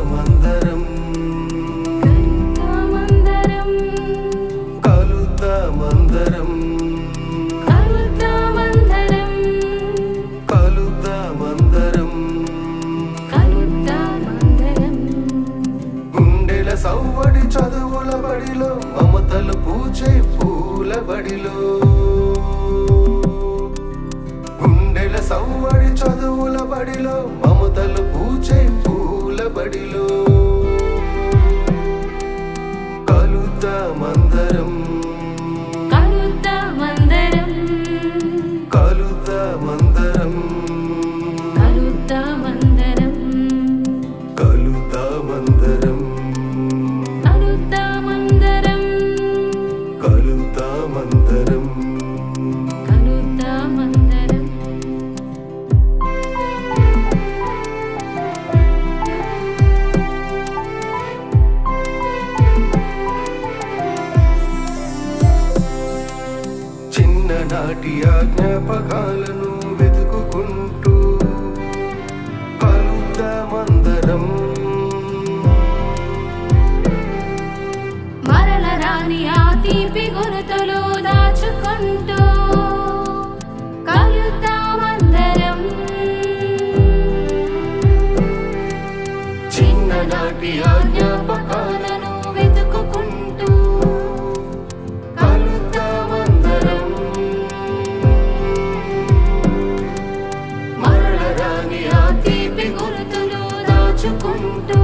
మందరం కలుతా మందరం కలుతా మందరం గుండెల సవ్వడి చదువుల బడిలో మమతలు పూచే పూల బడిలో గుండెల సవ్వడి చదువుల బడిలో మమతలు పూచే పూల బడిలో కలుతా మందరం కలుతా మందరం కలుతా మందరం కలుతా మందరం కలుతా మందరం కలుతా మందరం కలుతా మందరం కలుతా మందరం చిన్ననాటి జ్ఞాపకాలను వెతుకుకుంటూ కలుతా మందరం మరల రాని ఆ తీపి గుర్తులు దాచుకుంటూ కలుతా మందరం చిన్ననాటి జ్ఞాపకాలను వెతుకుకుంటూ కలుతా మందరం మరల రాని ఆ తీపి గుర్తులు దాచుకుంటూ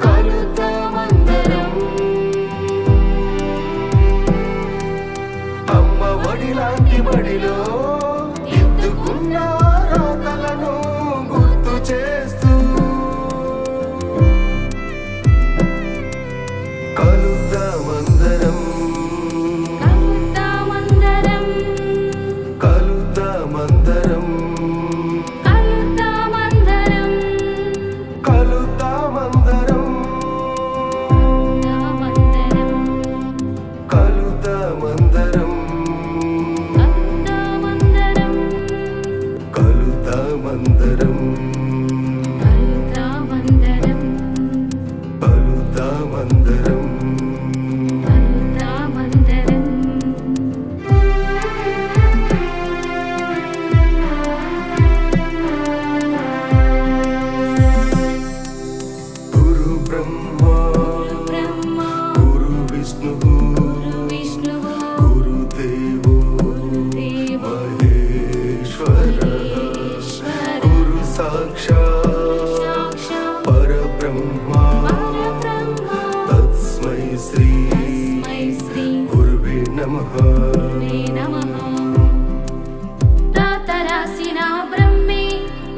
కలుతా మందరం అమ్మ ఒడి లాంటి బడిలో ఎత్తుకున్న రాతలను గుర్తు చేస్తూ కలుతా మందరం కలుతా మందరం కలుతా మందరం కలుతా మందరం కలుతా మందరం కలుతా మందరం కలుతా మందరం కలుతా మందరం కలుతా మందరం కలుతా మందరం గురు బ్రహ్మా బ్రహ్మ గురు విష్ణువు విష్ణువు గురుదేవో దేవ మహేశ్వర గురు సాక్షాత్ సాక్షాత్ పరబ్రహ్మ పరబ్రహ్మ తస్మై శ్రీ తస్మై శ్రీ గురువే నమః గురువే నమః రాత రాసిన బ్రహ్మే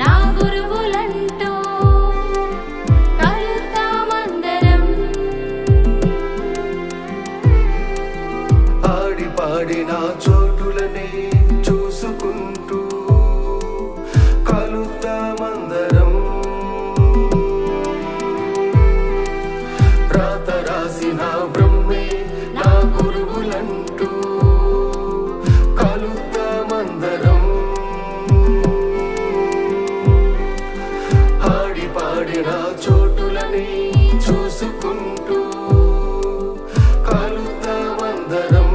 నా గురువులంటూ కలుతా మందరం ఆడి పాడిన చోటులనే చూసుకుంటూ కలుతా మందరం రాత రాసిన బ్రహ్మే నా గురువులంటూ కలుతా మందరం ఆడి పాడిన చోటులని చూసుకుంటూ కలుతా మందరం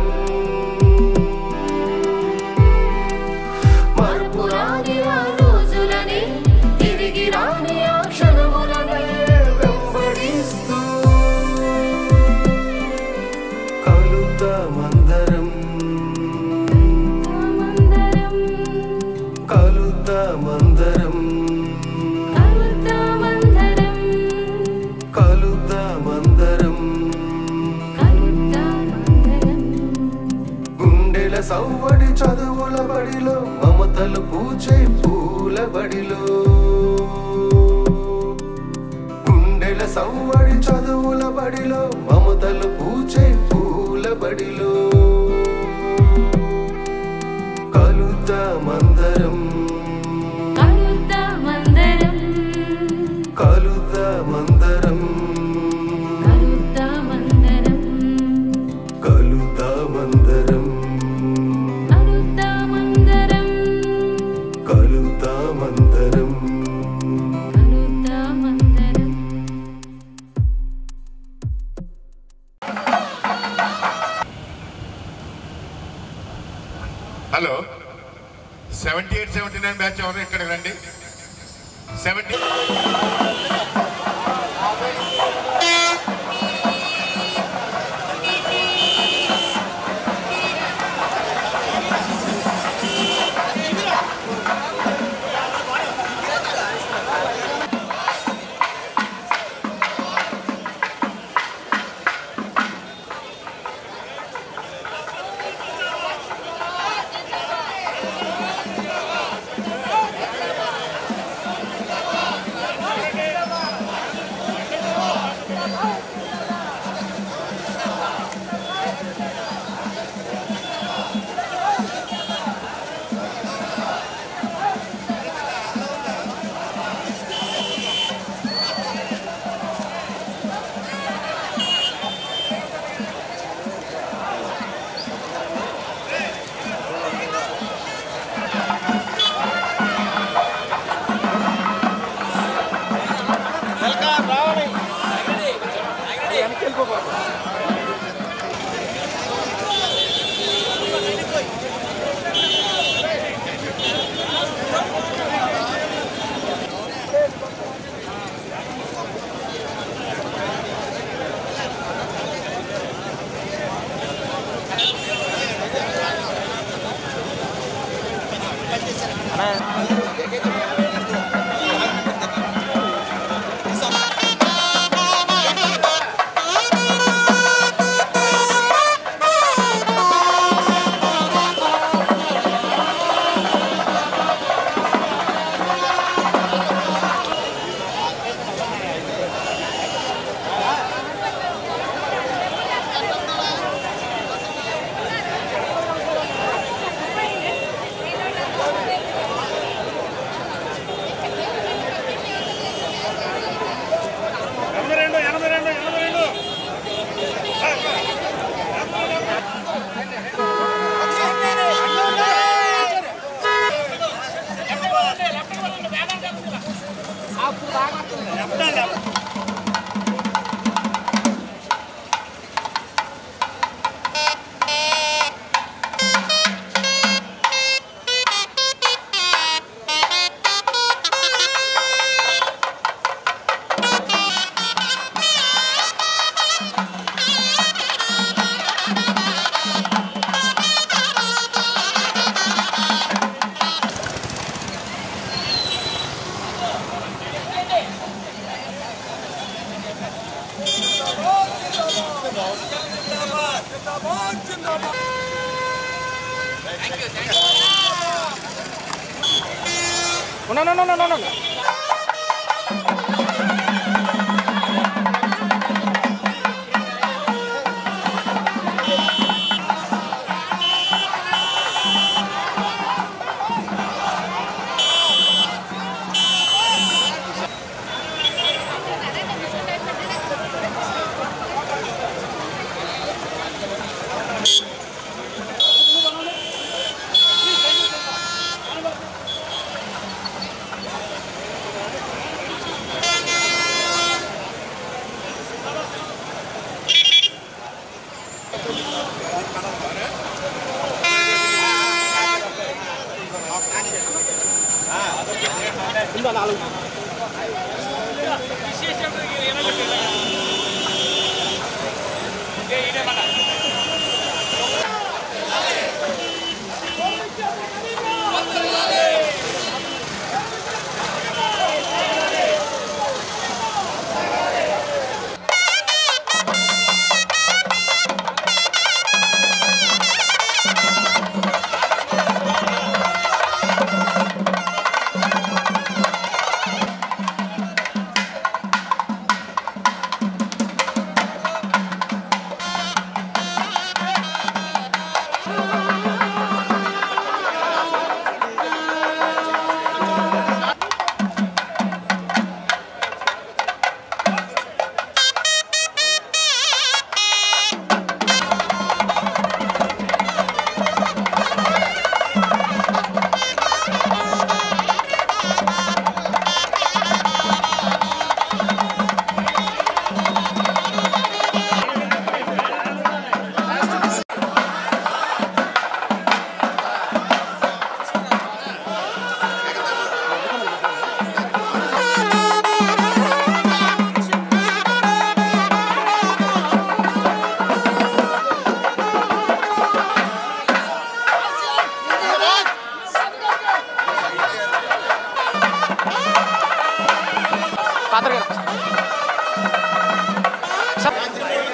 మరుపు రాని ఆ రోజులని తిరిగి రాని ఆ క్షణములనే వెంబడిస్తూ కలుతా మందరం కలుతా మందరం కలుతా మందరం కలుతా మందరం కలుతా మందరం కలుతా మందరం గుండెల సవ్వడి చదువుల బడిలో మమతలు పూచే పూల బడిలో గుండెల సవ్వడి చదువుల బడిలో మమతలు పూచే పూల బడిలో కలుతా మందరం కలుతా మందరం కలుతా మందరం కలుతా మందరం కలుతా మందరం కలుతా మందరం కలుతా మందరం కలుతా మందరం 79 బ్యాచ్ ఎవరు ఇక్కడికి రండి. 70 No.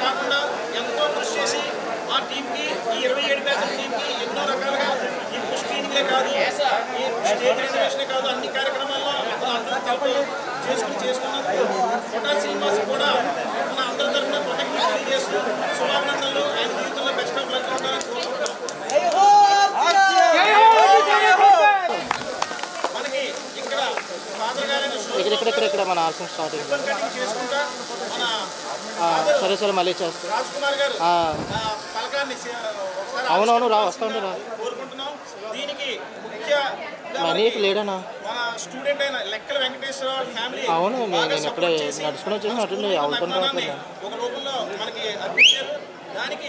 కాకుండా ఎంతో కృషి చేసి ఆ టీంకి ఈ 27 బ్యాచ్ల టీంకి ఎన్నో రకాలుగా ఈ స్క్రీనింగే కాదు ఈ స్టేజ్ ఎగ్జిబిషనే కాదు అన్ని కార్యక్రమాల్లో అందరూ కల్పలు చేసుకున్నందుకు కొట్టా శ్రీనివాస్ కూడా మన అందరి తరఫున కృతజ్ఞతలు తెలియజేస్తూ శుభాభినందనలు ఆయన జీవితంలో బెస్ట్ ఆఫ్ లక్ ఉండాలని కోరుకుంటాం. మనకి ఇక్కడ ఫాదర్ గారైన ఇక్కడ మన ఆల్సం స్టార్టింగ్ చేసుకుంటా మన సరే మళ్ళీ చేస్తాం. రాజ్ కుమార్ గారు పలకాన్ని అవునవును వస్తా ఉంటే కోరుకుంటున్నాం. దీనికి ముఖ్య మనీకి లేడనా మన స్టూడెంట్ అయిన లెక్కల వెంకటేశ్వర ఫ్యామిలీ అవును నేను ఇప్పుడే నడుచుకుని వచ్చేసి అటు అవుతుంటే ఒక రూపంలో మనకి అర్పించారు. దానికి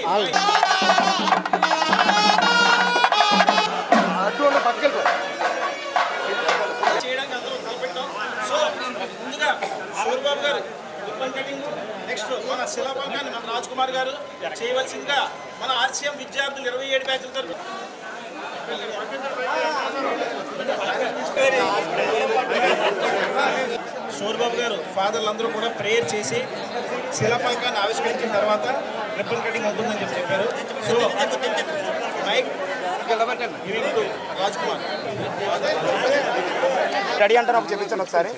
చేయడానికి అందరూ తలపెట్టాం. సో ముందుగా సూర్యబాబు గారు రిబ్బన్ కటింగ్, నెక్స్ట్ మన శిలాపలకాన్ని మన రాజ్ కుమార్ గారు చేయవలసిందిగా మన ఆర్సీఎం విద్యార్థులు 27 బ్యాచ్ల తరఫున సూర్యబాబు గారు ఫాదర్లు అందరూ కూడా ప్రేయర్ చేసి శిలాపలకాన్ని ఆవిష్కరించిన తర్వాత రిబ్బన్ కటింగ్ అవుతుందని చెప్పారు. So mike Raj Kumar ready అంటారు చూపించండి ఒకసారి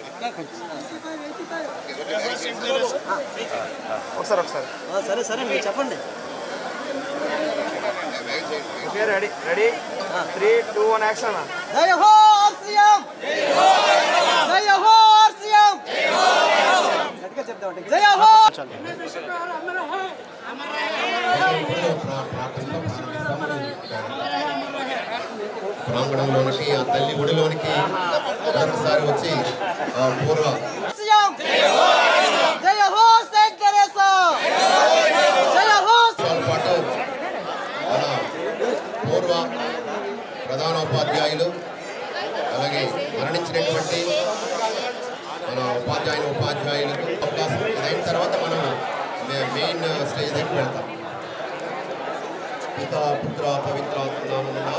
సరే మీరు చెప్పండి. Ready 3, 2, 1 action. జై హో ఆర్సీఎం, జై హో ఆర్సీఎం, గట్టిగా చెప్తామండి జై హో. ప్రాంగణంలోనికి ఆ తల్లి ఒడిలోనికి మరొకసారి వచ్చి పూర్వ పాటు మన పూర్వ ప్రధానోపాధ్యాయులు అలాగే మరణించినటువంటి మన ఉపాధ్యాయులకు అవకాశం ఇదైన తర్వాత మనం మెయిన్ స్టేజ్ దగ్గరికి వెళ్తాం. పితా పుత్ర పవిత్రాత్మ నామమున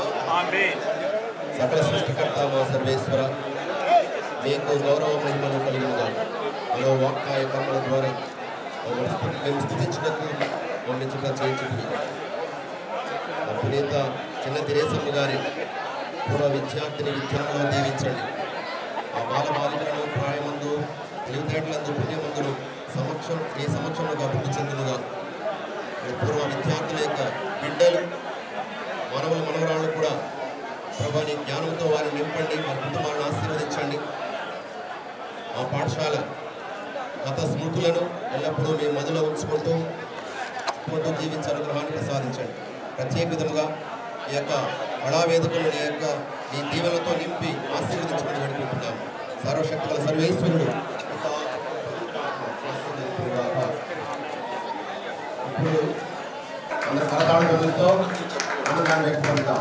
సకల సృష్టికర్త మా సర్వేశ్వర మీకు గౌరవ మహిమను కలిగినగా మనో వాక్కాయ కర్మల ద్వారా మేము స్థుతించినట్టు మమ్మించడం చేయించుకుంది. పునీత చిన్న తెరేసమ్మ గారి పూర్వ విద్యార్థిని విద్యార్థులను దీవించండి. ఆ బాలబాలికలను ప్రాయమందు తెలివితేటలందు పుణ్యమందును మీ సమక్షంలో అభివృద్ధి చెందునుగా. పూర్వ విద్యార్థుల యొక్క బిడ్డలు మనవరాళ్ళు కూడా ప్రభా నీ జ్ఞానంతో వారిని నింపండి, వారి కుటుంబాలను ఆశీర్వదించండి. ఆ పాఠశాల గత స్మృతులను ఎల్లప్పుడూ మీ మదిలో ఉంచుకుంటూ జీవించే అనుగ్రహాన్ని ప్రసాదించండి. ప్రత్యేక విధంగా ఈ యొక్క కళావేదికలను నీ దీవెనలతో నింపి ఆశీర్వదించమని వేడుకుంటున్నాం. సర్వశక్తుల సర్వేశ్వరుడు ఇప్పుడు అందరి కళాకారులతో ఆనందాన్ని వ్యక్తపడతాం.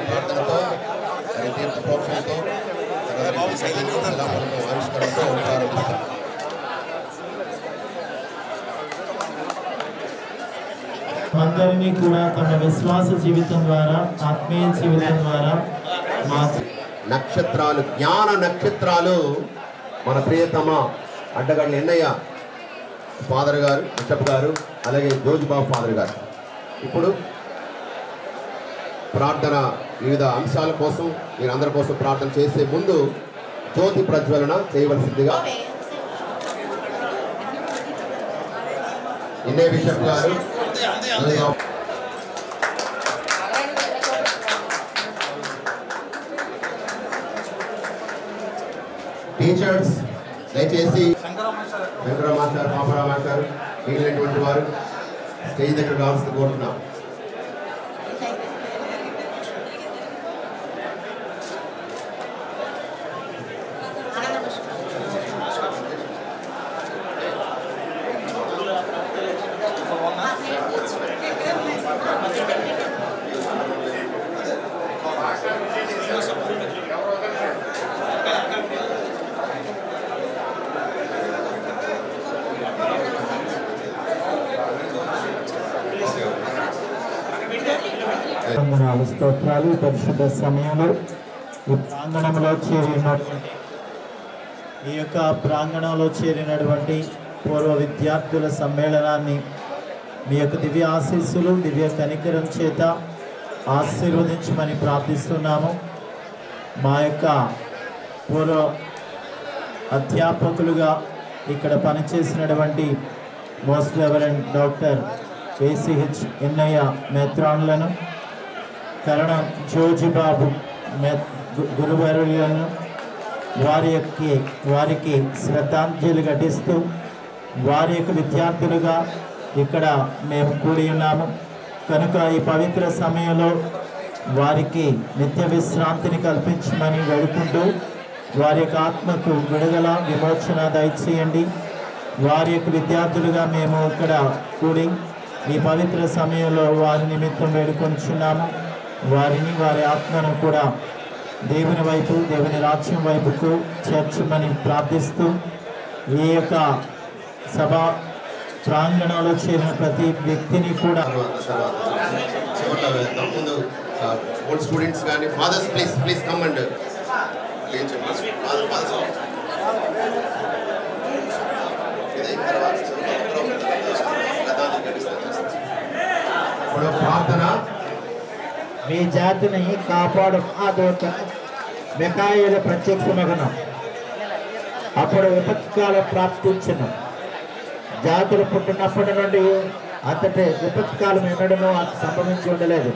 ప్రార్థనతో తీర్థ ప్రోక్షణతో ఆవిష్కరణతో ప్రారంభిస్తాం. అందరినీ కూడా తమ విశ్వాస జీవితం ద్వారా ఆత్మీయ జీవితం ద్వారా నక్షత్రాలు జ్ఞాన నక్షత్రాలు మన ప్రియతమ అడ్డగడ్ల ఎన్నయ్య ఫాదర్ గారు, బిషప్ గారు, అలాగే జోజిబాబు ఫాదర్ గారు ఇప్పుడు ప్రార్థన వివిధ అంశాల కోసం మీరందరి కోసం ప్రార్థన చేసే ముందు జ్యోతి ప్రజ్వలన చేయవలసిందిగా ఎన్నయ్య బిషప్ గారు టీచర్స్ దయచేసి వెంకటరామ మాస్టర్, పాపరామ మాస్టర్ మిగిలినటువంటి వారు స్టేజ్ దగ్గర రావాల్సింది కోరుతున్నాం. వందనాలు స్తోత్రాలు. పరిశుద్ధ సమయంలో ఈ ప్రాంగణంలో చేరినటువంటి ఈ యొక్క ప్రాంగణంలో చేరినటువంటి పూర్వ విద్యార్థుల సమ్మేళనాన్ని మీ యొక్క దివ్య ఆశీస్సులు దివ్య కనికరం చేత ఆశీర్వదించమని ప్రార్థిస్తున్నాము. మా యొక్క పూర్వ అధ్యాపకులుగా ఇక్కడ పనిచేసినటువంటి మోస్ట్ రెవరెండ్ డాక్టర్ KCH ఎన్నయ్య మేత్రాన్లను, కరణం జోజిబాబు గురువరులను వారికి శ్రద్ధాంజలి ఘటిస్తూ వారి యొక్క విద్యార్థులుగా ఇక్కడ మేము కూడి ఉన్నాము కనుక ఈ పవిత్ర సమయంలో వారికి నిత్య విశ్రాంతిని కల్పించమని వేడుకుంటూ వారి యొక్క ఆత్మకు విడుదల విమోచన దయచేయండి. వారి యొక్క విద్యార్థులుగా మేము ఇక్కడ కూడి ఈ పవిత్ర సమయంలో వారి నిమిత్తం వేడుకొంచున్నాము. వారిని వారి ఆత్మను కూడా దేవుని వైపు దేవుని రాజ్యం వైపుకు చేర్చమని ప్రార్థిస్తూ ఈ యొక్క సభ ప్రాంగణంలో చేరిన ప్రతి వ్యక్తిని కూడా ముందు ఓల్డ్ స్టూడెంట్స్ కానీ ఫాదర్స్ ప్లీజ్ కమ్ అండ్ ప్రార్థన. మీ జాతిని కాపాడు ఆ దూత మిఖాయేలు ప్రత్యక్షమగను. అప్పుడు విపత్కాలం ప్రాప్తించను. జాతులు పుట్టినప్పటి నుండి అంతటి విపత్కాలం ఎన్నడనూ సంభవించి ఉండలేదు.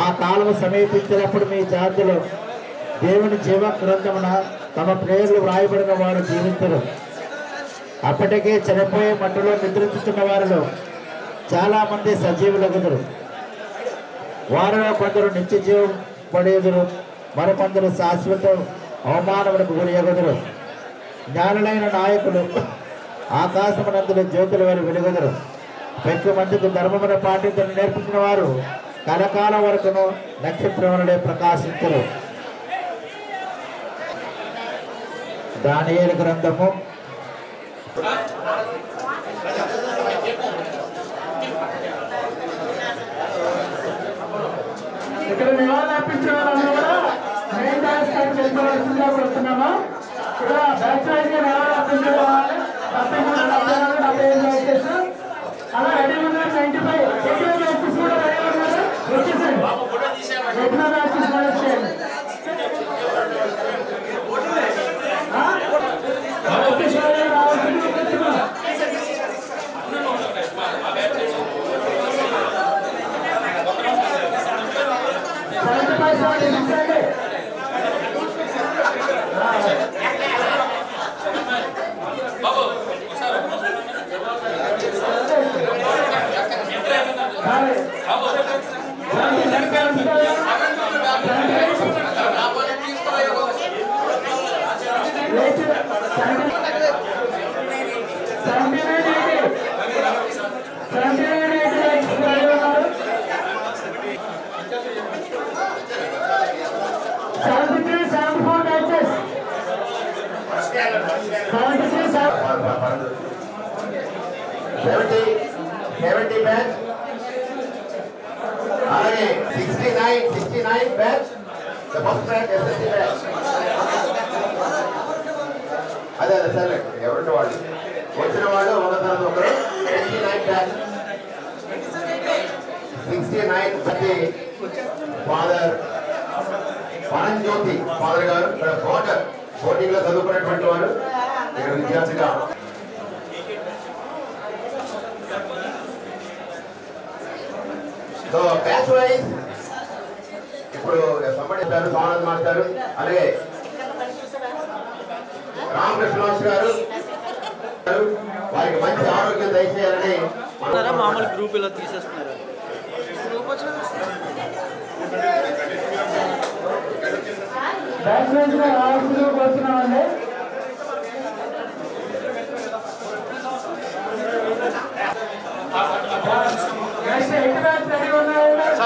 ఆ కాలం సమీపించినప్పుడు మీ జాతులు దేవుని జీవ గ్రంథమున తమ ప్రేయర్లు వ్రాయబడిన వారు జీవించరు. అప్పటికే చనిపోయే మట్టిలో నిద్రించుతున్న వారిలో చాలామంది సజీవులగుదురు. వారిలో కొందరు నిత్య జీవం పడేదురు, మరికొందరు శాశ్వత అవమానములకు గురియగుదురు. జ్ఞానులైన నాయకులు ఆకాశమునందుల జ్యోతుల వారు వెలుగుదురు. పెక్కు మందికి ధర్మమున పాటించని నేర్పించిన వారు కలకాలం వరకును నక్షత్రములే ప్రకాశించరు. దానియేలు గ్రంథము 70 batch, అలాగే 69 batch, the first rank SSC batch. అదే సరే ఎవరి వాళ్ళు వచ్చిన వాళ్ళు ఒకసారి ఒకరు 69 batch, 69 ప్రతి ఫాదర్ పరంజ్యోతి ఫాదర్ గారు ఇక్కడ కోటింగ్లో చదువుకున్నటువంటి వారు ఇక్కడ విద్యార్థిగా. సో బ్యాచ్ వైజ్ ఇప్పుడు సంబంధించారు సోమనాథ్ మాస్టర్, అలాగే రామకృష్ణ మాస్టర్ గారు వారికి మంచి ఆరోగ్యం దయచేయాలని మామూలు గ్రూప్ ఇలా తీసేస్తున్నారు.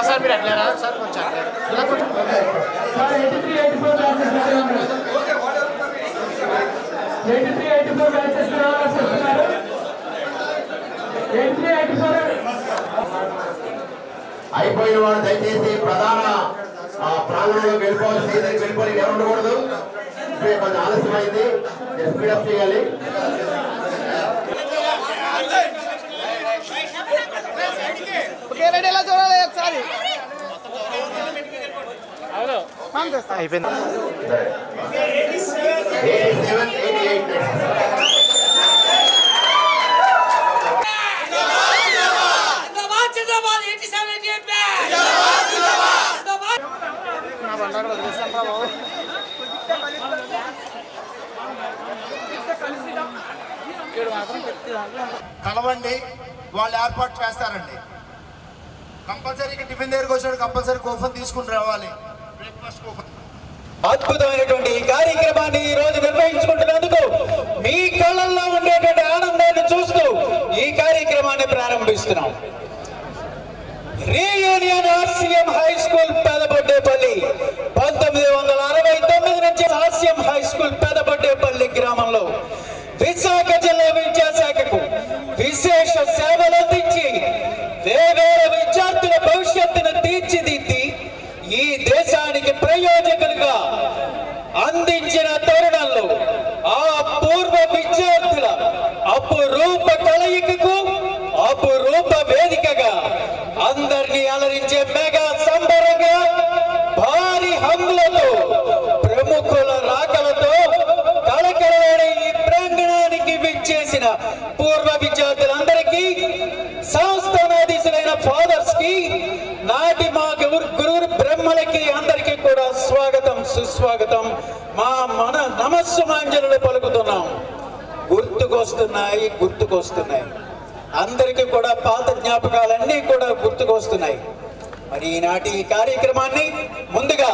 సార్ మీరు అట్లేరా సార్ కొంచెం అయిపోయిన వాడు దయచేసి ప్రధాన ప్రాంగణంలోకి వెళ్ళిపోవాలి. సైదానికి వెళ్ళిపోయి ఎవరు ఉండకూడదు. కొంచెం ఆలస్యమైంది, స్పీడప్ చేయాలి. అయిపోయింది. 87, 88 కలవండి, వాళ్ళు ఏర్పాటు చేస్తారండి. కంపల్సరీగా టిఫిన్ దగ్గరకు వచ్చాడు, కంపల్సరీ కూపన్ తీసుకుని రావాలి. Breakfast coupon. అద్భుతమైనటువంటి ఈ కార్యక్రమాన్ని ఈ రోజు నిర్వహించుకుంటున్నందుకు మీ కళ్ళల్లో ఉండేటువంటి ఆనందాన్ని చూస్తూ ఈ కార్యక్రమాన్ని ప్రారంభిస్తున్నాం. Reunion RCM high school Pedaboddepalli 1969 నుంచి ఆర్సీఎం హై స్కూల్ పెదబొడ్డేపల్లి గ్రామంలో విశాఖ జిల్లా విద్యాశాఖకు విశేష సేవలు అందించి వేవేల విద్యార్థుల భవిష్యత్తును తీర్చిదిద్ది ఈ దేశానికి ప్రయోజకులుగా అందించిన తరుణంలో ఆ పూర్వ విద్యార్థుల అపురూప కలయికకు అపురూప వేదికగా అందరినీ అలరించే మెగా సంబరంగా భారీ హంగులతో ప్రముఖుల రాకలతో కలకలమైన ఈ ప్రాంగణానికి విచ్చేసిన పూర్వ విద్యార్థులందరికీ సంస్థానాధీశులైన ఫాదర్స్ కి నాటి మా గురు బ్రహ్మలకి అందరికీ కూడా స్వాగతం సుస్వాగతం మన నమస్సుమాంజలు పలుకుతున్నాం. గుర్తుకొస్తున్నాయి అందరికీ కూడా పాత జ్ఞాపకాలన్నీ కూడా గుర్తుకొస్తున్నాయి. మరి ఈనాటి ఈ కార్యక్రమాన్ని ముందుగా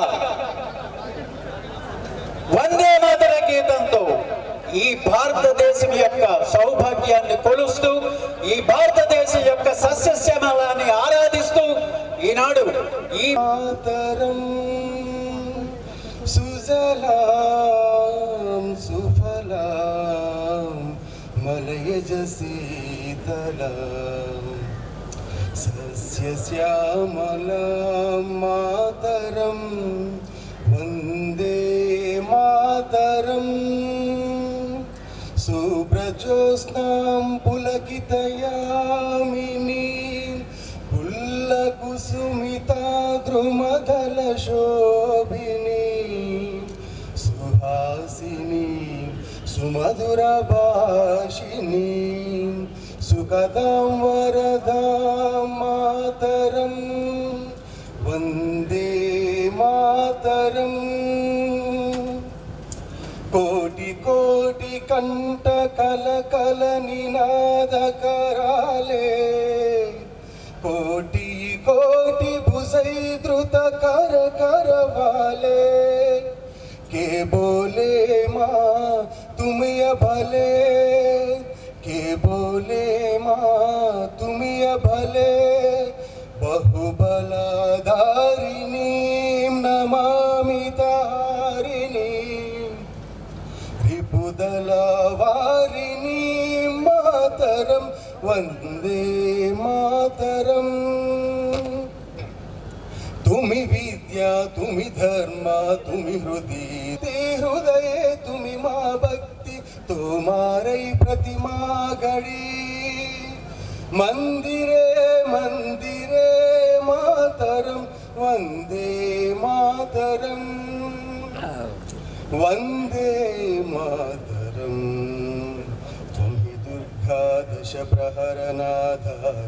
వందే మాతర గీతంతో ఈ భారతదేశం యొక్క సౌభాగ్యాన్ని కొలుస్తూ ఈ భారతదేశం యొక్క సస్యశ్యామలాన్ని ఆరాధిస్తూ ఈనాడు ఈ మాతరం సుజలాం సుఫలాం మలయజ శీతలాం సస్యశ్యామలాం మాతరం వందే మాతరం సుబ్రజోత్స్నాం పులకితయామినీం పుల్లకుసుమితా ద్రుమదల శోభినీ సుహాసినీ సుమధుర భాషినీ సుఖదాం వరదాం మాతరం వందే మాతరం కోటి కోటి కంఠ కలకల నినాదకరాలే कोटि कोटि भुजै द्रुत कर कर वाले के बोले माँ तुम ये भले के बोले माँ तुम ये भले बहुबलाधारिणी नमामि तारिणी रिपुदलवारिणी मातरम वंदे मातरम तुमि विद्या तुमि धर्म तुमि हृदय तुमि माँ भक्ति तुम्हारे प्रतिमा घड़ी मंदिरे मंदिरे मातरम वंदे मातरम वंदे मातरम दश प्रहरनाधारिणी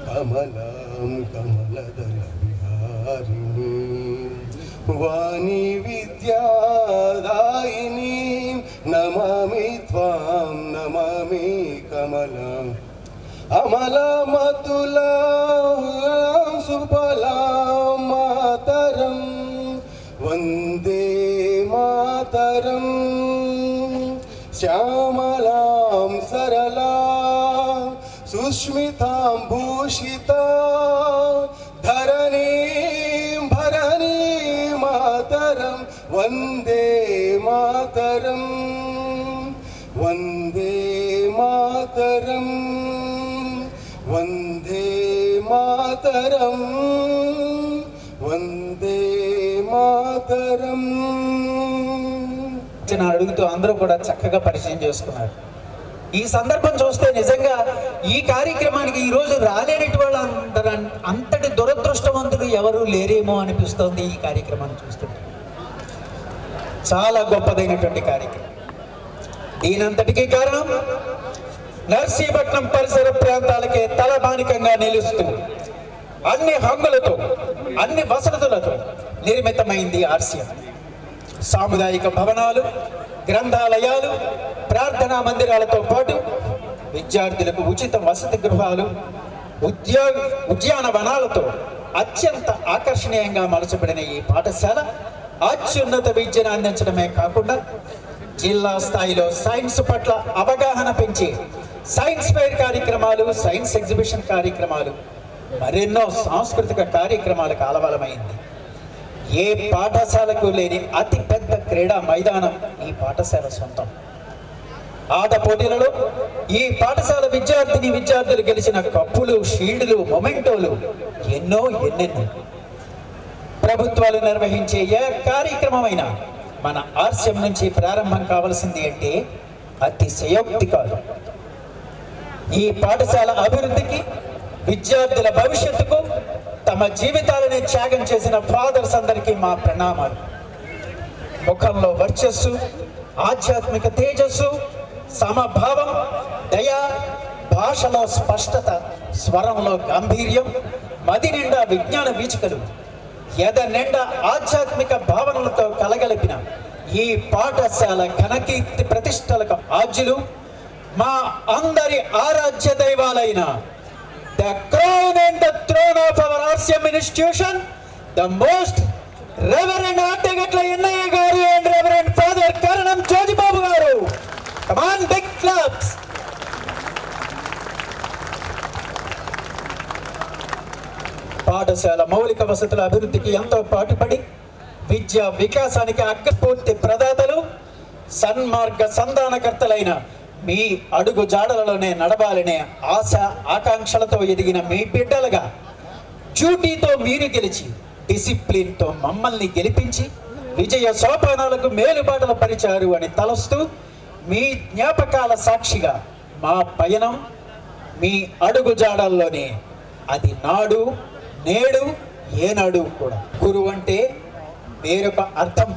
कमलां कमलदलविहारिणी वाणी विद्यादायिनी नमामि त्वां नमामि कमलाम् अमलामतुलां सुफलां मातरं वन्दे मातरम् श्यामलां सरलां सुष्मितां भूषितां धरणीं भरणीं मातरं वन्दे मातरं वन्दे मातरं वन्दे మాతరం వందే మాతరం. అడుగుతూ అందరూ కూడా చక్కగా పరిచయం చేసుకున్నారు. ఈ సందర్భం చూస్తే నిజంగా ఈ కార్యక్రమానికి ఈరోజు రాలేనటి వాళ్ళు అంతటి దురదృష్టవంతుడు ఎవరు లేరేమో అనిపిస్తోంది. ఈ కార్యక్రమాన్ని చూస్తుంటే చాలా గొప్పదైనటువంటి కార్యక్రమం. దీనంతటికీ కారణం నర్సీపట్నం పరిసర ప్రాంతాలకే తలమానికంగా నిలుస్తూ అన్ని హంగులతో అన్ని వసతులతో నిర్మితమైంది ఆర్సీఎం. సాముదాయిక భవనాలు, గ్రంథాలయాలు, ప్రార్థనా మందిరాలతో పాటు విద్యార్థులకు ఉచిత వసతి గృహాలు, ఉద్యానవనాలతో అత్యంత ఆకర్షణీయంగా మలచబడిన ఈ పాఠశాల అత్యున్నత విద్యను అందించడమే కాకుండా జిల్లా స్థాయిలో సైన్స్ పట్ల అవగాహన పెంచి సైన్స్ ఫెయిర్ కార్యక్రమాలు, సైన్స్ ఎగ్జిబిషన్ కార్యక్రమాలు, మరెన్నో సాంస్కృతిక కార్యక్రమాలకు ఆలవలమైంది. ఏ పాఠశాలకు లేని అతి పెద్ద క్రీడా మైదానం ఈ పాఠశాల సొంతం. ఆట పోటీలలో ఈ పాఠశాల విద్యార్థులు గెలిచిన కప్పులు, షీల్డ్లు, మొమెంటోలు ఎన్నెన్నో. ప్రభుత్వాలు నిర్వహించే ఏ కార్యక్రమమైనా మన ఆర్సీఎం నుంచి ప్రారంభం కావాల్సింది అంటే అతిశయోక్తి కాదు. ఈ పాఠశాల అభివృద్ధికి, విద్యార్థుల భవిష్యత్తుకు తమ జీవితాలని త్యాగం చేసిన ఫాదర్స్ అందరికీ మా ప్రణామాలు. ముఖంలో వర్చస్సు, ఆధ్యాత్మిక తేజస్సు, సమభావం, దయ, భాషలో స్పష్టత, స్వరంలో గాంభీర్యం, మది నిండా విజ్ఞాన వీచికలు, ఎద నిండా ఆధ్యాత్మిక భావనలతో కలగలిపిన ఈ పాఠశాల ఘనకీర్తి ప్రతిష్టలకు ఆజ్యులు మా అందరి ఆరాధ్య దైవాలైన the crown and the throne of our RCM institution, the most Reverend Attagatla Ennaya garu and Reverend Father Karanam Jojibabu garu. Come on, big claps. పాఠశాల మౌలిక వసతుల అభివృద్ధికి ఎంతో పాటుపడి విద్యా వికాసానికి అగ్రపూర్తి ప్రదాతలు, సన్మార్గ సంధానకర్తలైన మీ అడుగు జాడలలోనే నడవాలనే ఆశ ఆకాంక్షలతో ఎదిగిన మీ బిడ్డలుగా డ్యూటీతో మీరు గెలిచి, డిసిప్లిన్తో మమ్మల్ని గెలిపించి విజయ సోపానాలకు మేలుబాటలు పరిచారు అని తలస్తూ మీ జ్ఞాపకాల సాక్షిగా మా పయనం మీ అడుగు జాడల్లోనే. అది నాడు నేడు ఏనాడు కూడా. గురువు అంటే వేరొక అర్థం.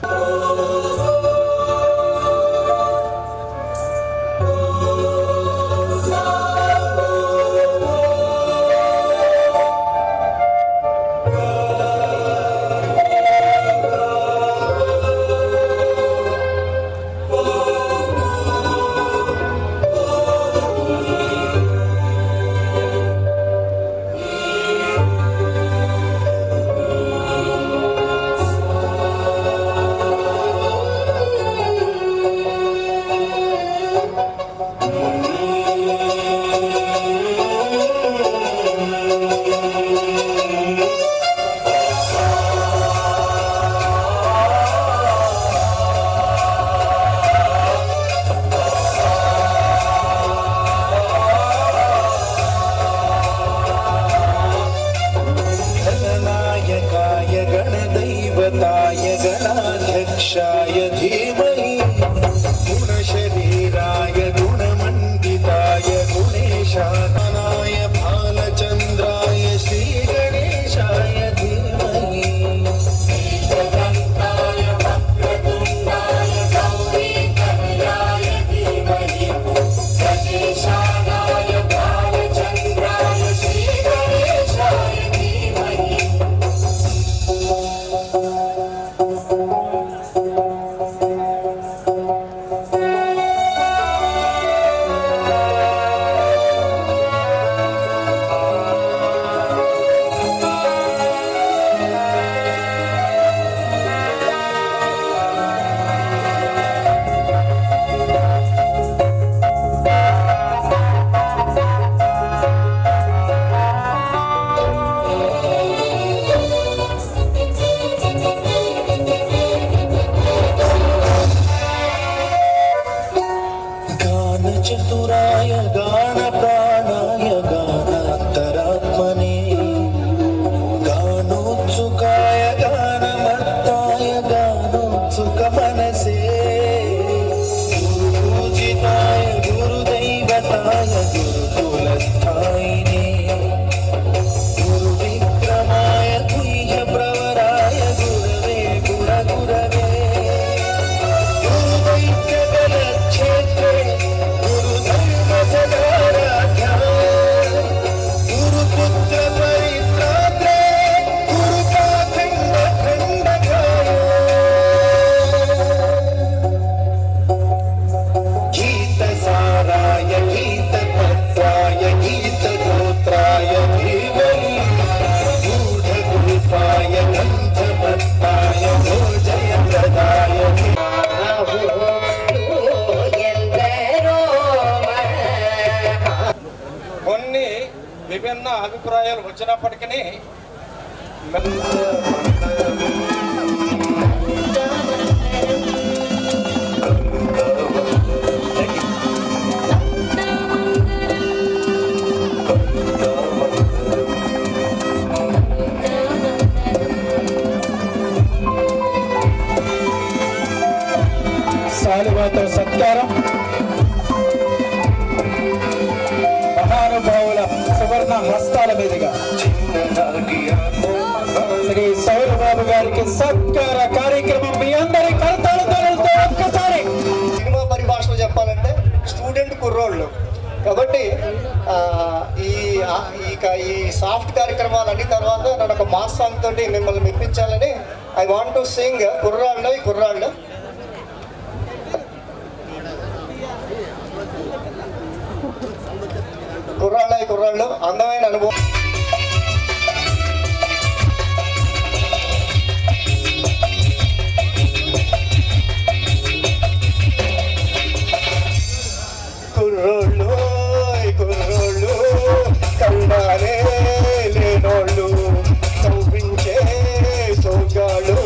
విభిన్న అభిప్రాయాలు వచ్చినప్పటికీ శాలువాతో సత్కారం మహానుభావుల సువర్ణ హస్తాల మీదుగా శ్రీ సౌరబాబు గారికి సత్కార కార్యక్రమం మీ అందరి కరతాళతో ఒక్కసారి. సినిమా పరిభాషలో చెప్పాలంటే స్టూడెంట్ కుర్రోళ్ళు కాబట్టి ఈ సాఫ్ట్ కార్యక్రమాలు అన్ని తర్వాత నన్ను ఒక మాస్ సాంగ్ తోటి మిమ్మల్ని మెప్పించాలని ఐ వాంట్ టు సింగ్ కుర్రాళ్ళు కుర్రాళ్ళు అందమైన అనుభవం. కుర్రోళ్ళు కళ్ళారే లేనోళ్ళు చౌపించే సోగాళ్ళు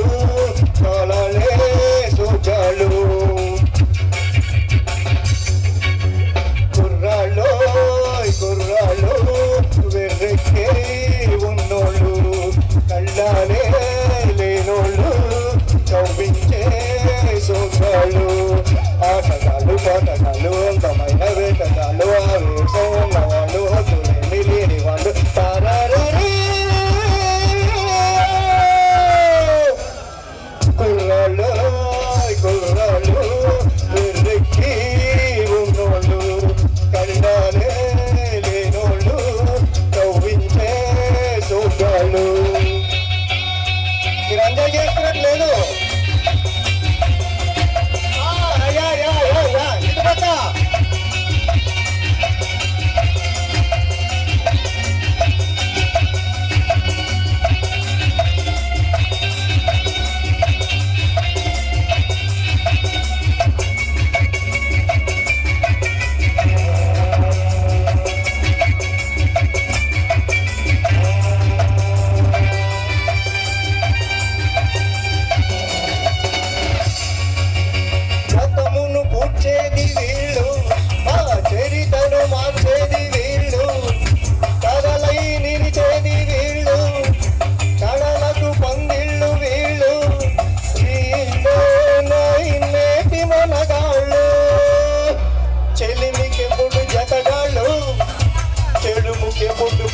కాలాలే సోగాళ్ళు కుర్రాళ్ళు వెర్రెక్కే ఉన్నోళ్ళు కళ్ళాలే లేనోళ్ళు చౌపించే సోగాళ్ళు ఆటగాళ్ళు పాటగాళ్ళు అందమైన వేటగాళ్ళు ఆవేశం ఉన్నవాళ్ళు హద్దులేమి లేని వాళ్ళు తారారీ కుర్రాళ్ళు వెర్రెక్కి ఉన్నోళ్ళు కళ్ళాలే లేనోళ్ళు చౌపించే సోగాళ్ళు. మీరు ఎంజాయ్ చేస్తున్నట్టు లేదు.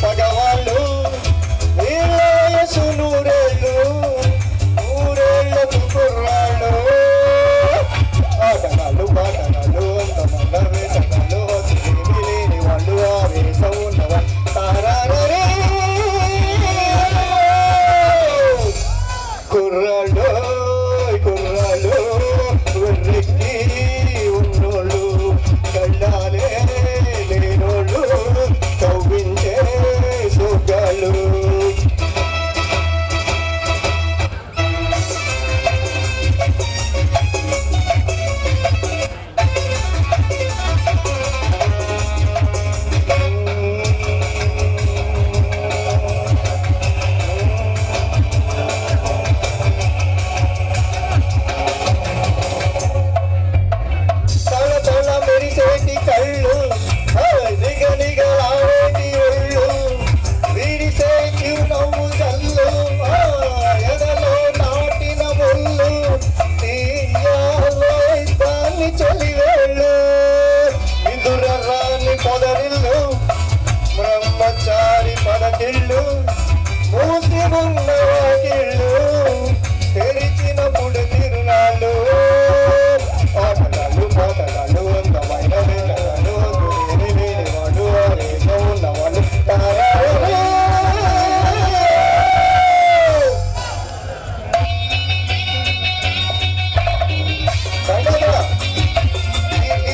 పగవాళ్ళు వీళ్ళ వయసు నూరేళ్ళు కుర్రాళ్ళు ఆటగాళ్ళు పాటగాళ్ళు అంతమంద వేటగాళ్ళు లేని వాళ్ళు ఆవేశం ఉన్నవాళ్ళు తారారే కుర్రాళ్ళు వెర్రెక్కి ఉన్నోళ్ళు కళ్ళాలే లేనోళ్ళు చౌపించే సోగాళ్ళు. మెరిసేటి కళ్ళు నిగనిగలాడేటి ఒళ్ళు విరిసే చిరునవ్వు జల్లు ఎదలో నాటిన ముళ్ళు తీయాన్ని చలివేళ్ళు విదురరాని పొదరిల్లు బ్రహ్మచారి పదకిళ్ళు మూసి ఉన్న వాకిళ్ళు తెరిచినప్పుడు తిరునాళ్ళు ఆటగాళ్ళు పాటగాళ్ళు అందమైన వేటగాళ్ళు లేని వాళ్ళు ఆవేశం ఉన్నవాళ్ళు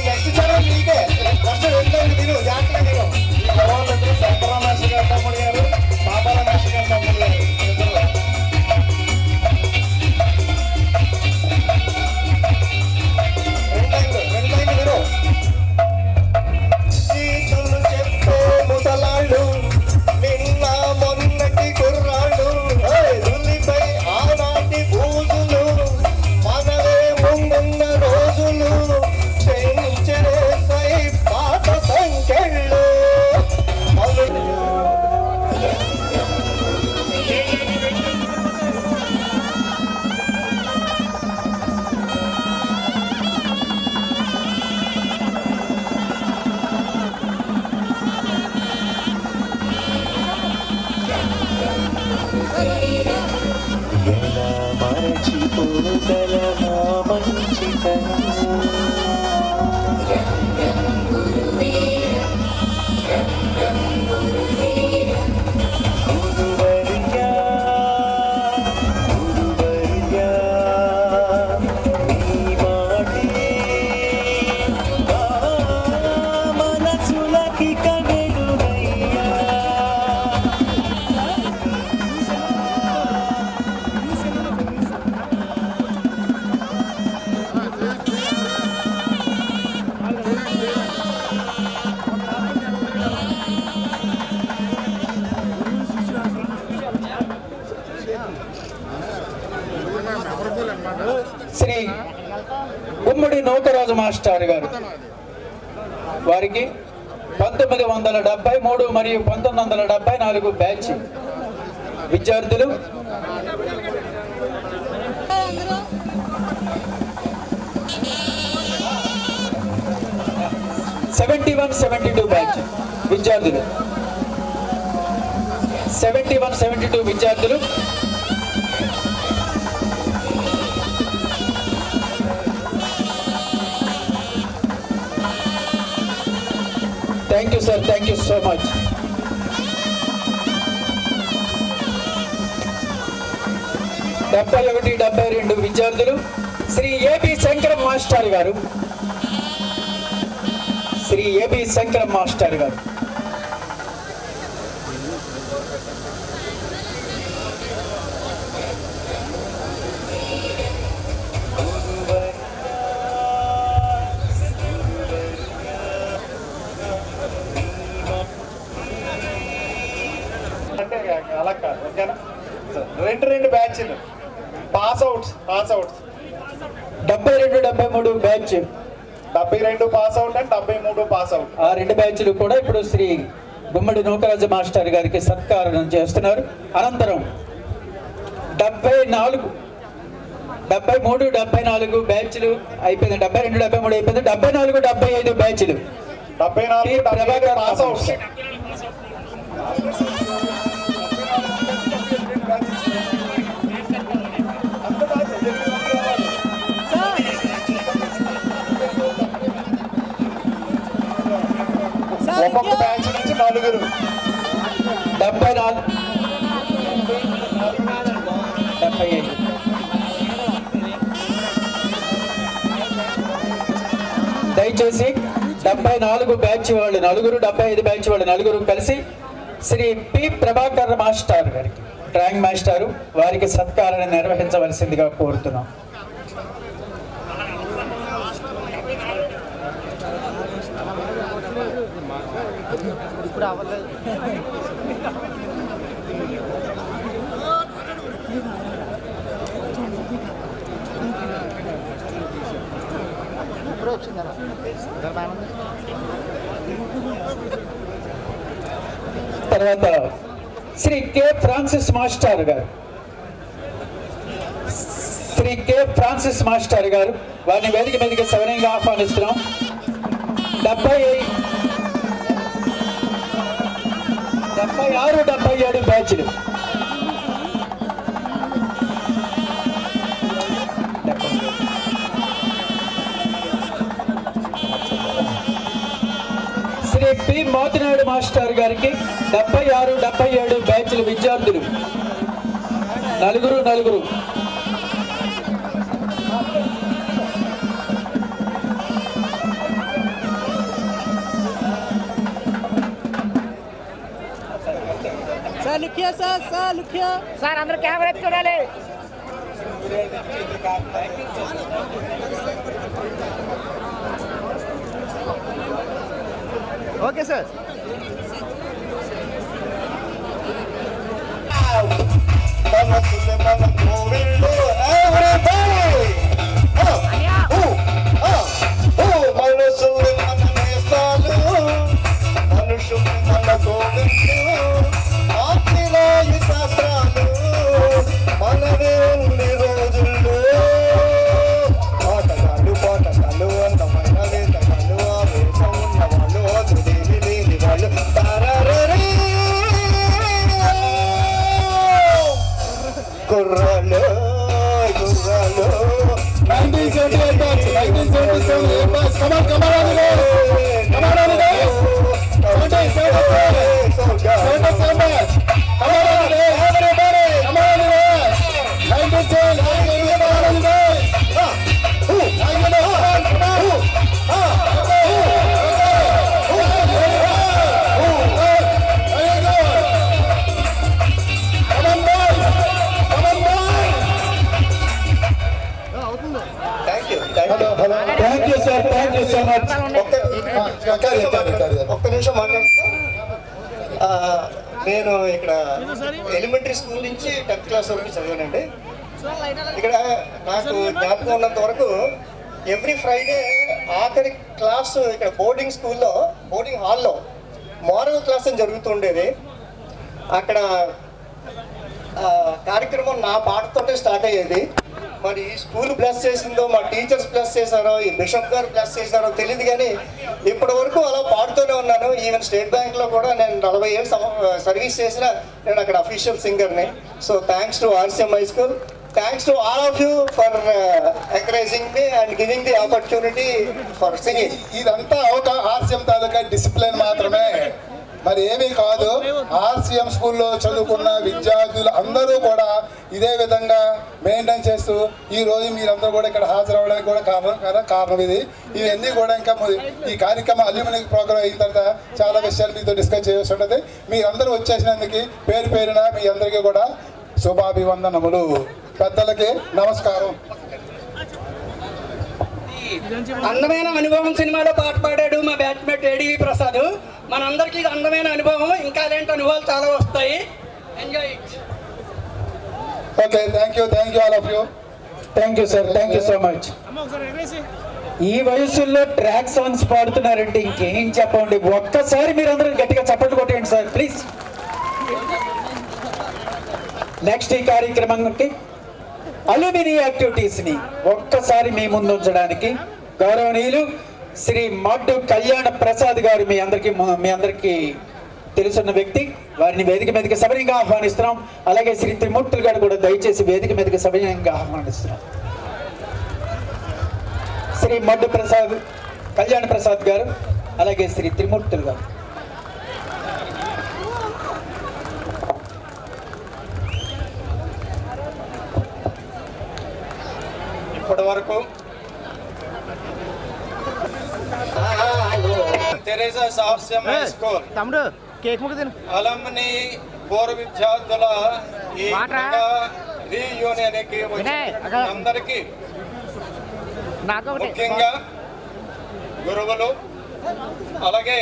నెక్స్ట్ ఛానల్ మీకే ఫస్ట్ రెండు తిను జాగ్రత్తగా తిను ఈ గొడవలందరూ శంకరరావు మాస్టర్ గారు తమ్ముడు గారు పాపాల మాస్టర్ గారు తమ్ముడు గారు పోగలమా మంచితనం శ్రీ గుమ్మడి నూకరాజు మాస్టర్ గారు వారికి 1973 మరియు 1974 బ్యాచ్ విద్యార్థులు బ్యాచ్ విద్యార్థులు 71-72 విద్యార్థులు thank you sir, thank you so much. డెబ్బై 72 విద్యార్థులు శ్రీ ఏబి శంకరం మాస్టర్ గారు, శ్రీ ఏబి శంకరం మాస్టర్ గారు. అలా కాదు, ఓకేనా? రెండు బ్యాచ్లు pass outs 72-73 batch, 72 pass out and 73 pass out. ఆ రెండు బ్యాచ్లు కూడా ఇప్పుడు శ్రీ గుమ్మడి నూకరాజు మాస్టర్ గారికి సత్కారం చేస్తున్నారు. అనంతరం 73-74 బ్యాచ్లు అయిపోయింది. 72-73 అయిపోయింది. 74-75 బ్యాచ్లు, 74 పాస్ అవుట్స్. ఒక్కొక్క బ్యాచ్ నుంచి 4. 74 75 దయచేసి 74 బ్యాచ్ వాళ్ళు 4, 75 బ్యాచ్ వాళ్ళు 4 కలిసి శ్రీ పి ప్రభాకర్ మాస్టర్ గారికి, డ్రాయింగ్ మాస్టారు, వారికి సత్కారాన్ని నిర్వహించవలసిందిగా కోరుతున్నాం. ఇప్పుడు అవ్వలేదు. ఇప్పుడు వచ్చిందా తర్వాత శ్రీ కె ఫ్రాన్సిస్ మాస్టర్ గారు, శ్రీ కె ఫ్రాన్సిస్ మాస్టర్ గారు వారిని వేదిక మీదకి సవినయంగా ఆహ్వానిస్తున్నాం. 76-77 బ్యాచ్లు, శ్రీ పి మోతినాయుడు మాస్టర్ గారికి 76-77 బ్యాచ్లు విద్యార్థులు 4. సార్ అందరూ కెమెరా చూడాలి. Okay sir. కుర్రాళ్ళు thank you sir, thank you so much. ఒక్క నిమిషం మాట్లాడుతా. నేను ఇక్కడ ఎలిమెంటరీ స్కూల్ నుంచి 10th క్లాస్ వరకు చదివానండి. ఇక్కడ నాకు జ్ఞాపకం ఉన్నంత వరకు ఎవ్రీ ఫ్రైడే ఆఖరి క్లాస్ ఇక్కడ బోర్డింగ్ హాల్లో మోరల్ క్లాస్ అని జరుగుతుండేది. అక్కడ కార్యక్రమం నా పాటతోనే స్టార్ట్ అయ్యేది. మరి ఈ స్కూల్ బ్లెస్ చేసిందో, మా టీచర్స్ బ్లెస్ చేశారో, ఈ బిషప్ గారు బ్లెస్ చేశారో తెలియదు, కానీ ఇప్పటి వరకు అలా పాడుతూనే ఉన్నాను. ఈవెన్ స్టేట్ బ్యాంక్లో కూడా నేను 40 years సర్వీస్ చేసిన నేను అక్కడ అఫీషియల్ సింగర్ని. So thanks to RCM high school. Thanks to all of you for encouraging me and giving the opportunity for singing. ఇదంతా ఒక RCM తాలూకా డిసిప్లిన్ మాత్రమే, మరి ఏమీ కాదు. RCM స్కూల్లో చదువుకున్న విద్యార్థులు అందరూ కూడా ఇదే విధంగా మెయింటైన్ చేస్తూ ఈ రోజు మీరందరూ కూడా ఇక్కడ హాజరవడానికి కూడా కారణం ఇది. ఇవన్నీ కూడా ఇంకా ఈ కార్యక్రమం అల్యూమిని ప్రోగ్రామ్ అయిన తర్వాత చాలా విషయాలు మీతో డిస్కస్ చేయాల్సి ఉంటుంది. మీరందరూ వచ్చేసినందుకు పేరు పేరున మీ అందరికీ కూడా శుభాభివందనములు. పెద్దలకి నమస్కారం. అందమైన అనుభవం సినిమాలో పాట పాడాడు మా బ్యాచ్మేట్ ఏడివి ప్రసాద్. మనందరికీ ఇది అందమైన అనుభవం. ఇంకా అలాంటి అనుభవాలు చాలా వస్తాయి. Enjoy it. Okay, thank you all of you. Thank you sir, thank you so much. ఈ వయసులో ట్రాక్ సాంగ్స్ పాడుతున్నారంటే ఇంకేం చెప్పండి. ఒక్కసారి మీరు అందరూ గట్టిగా చప్పట్లు కొట్టేయండి సార్ ప్లీజ్. నెక్స్ట్ ఈ కార్యక్రమానికి అల్యూమిని యాక్టివిటీస్ని ఒక్కసారి మీ ముందు ఉంచడానికి గౌరవనీయులు శ్రీ మడ్డు కళ్యాణ ప్రసాద్ గారు మీ అందరికీ తెలుసున్న వ్యక్తి. వారిని వేదిక మీదకి సభ్యంగా ఆహ్వానిస్తున్నాం. అలాగే శ్రీ త్రిమూర్తులు గారు కూడా దయచేసి వేదిక మీదకి సభ్యంగా ఆహ్వానిస్తున్నాం. శ్రీ మడ్డు కళ్యాణ ప్రసాద్ గారు, అలాగే శ్రీ త్రిమూర్తులు గారు. ఇప్పటి వరకు తెరేసాస్ RCM హై స్కూల్ అలమ్ని పూర్వ విద్యార్థుల ఈ రీయూనియన్కి వచ్చిన అందరికీ ముఖ్యంగా గురువులు, అలాగే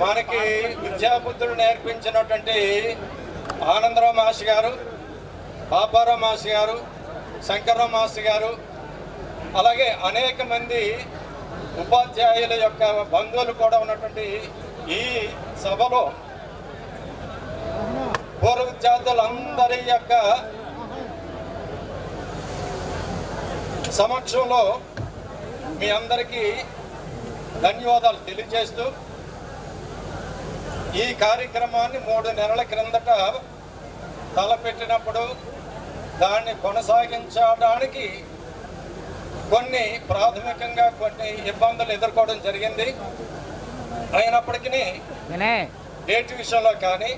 మనకి విద్యాబుద్ధులు నేర్పించినటువంటి ఆనందరావు మాస్టర్ గారు, బాబారావు మాస్టర్ గారు, శంకర్రావు మాస్టర్ గారు, అలాగే అనేక మంది ఉపాధ్యాయుల యొక్క బంధువులు కూడా ఉన్నటువంటి ఈ సభలో పూర్వ విద్యార్థులందరి యొక్క సమక్షంలో మీ అందరికీ ధన్యవాదాలు తెలియజేస్తూ ఈ కార్యక్రమాన్ని 3 నెలల క్రిందట తలపెట్టినప్పుడు దాన్ని కొనసాగించడానికి కొన్ని ప్రాథమికంగా కొన్ని ఇబ్బందులు ఎదుర్కోవడం జరిగింది. అయినప్పటికీ డేట్ విషయంలో కానీ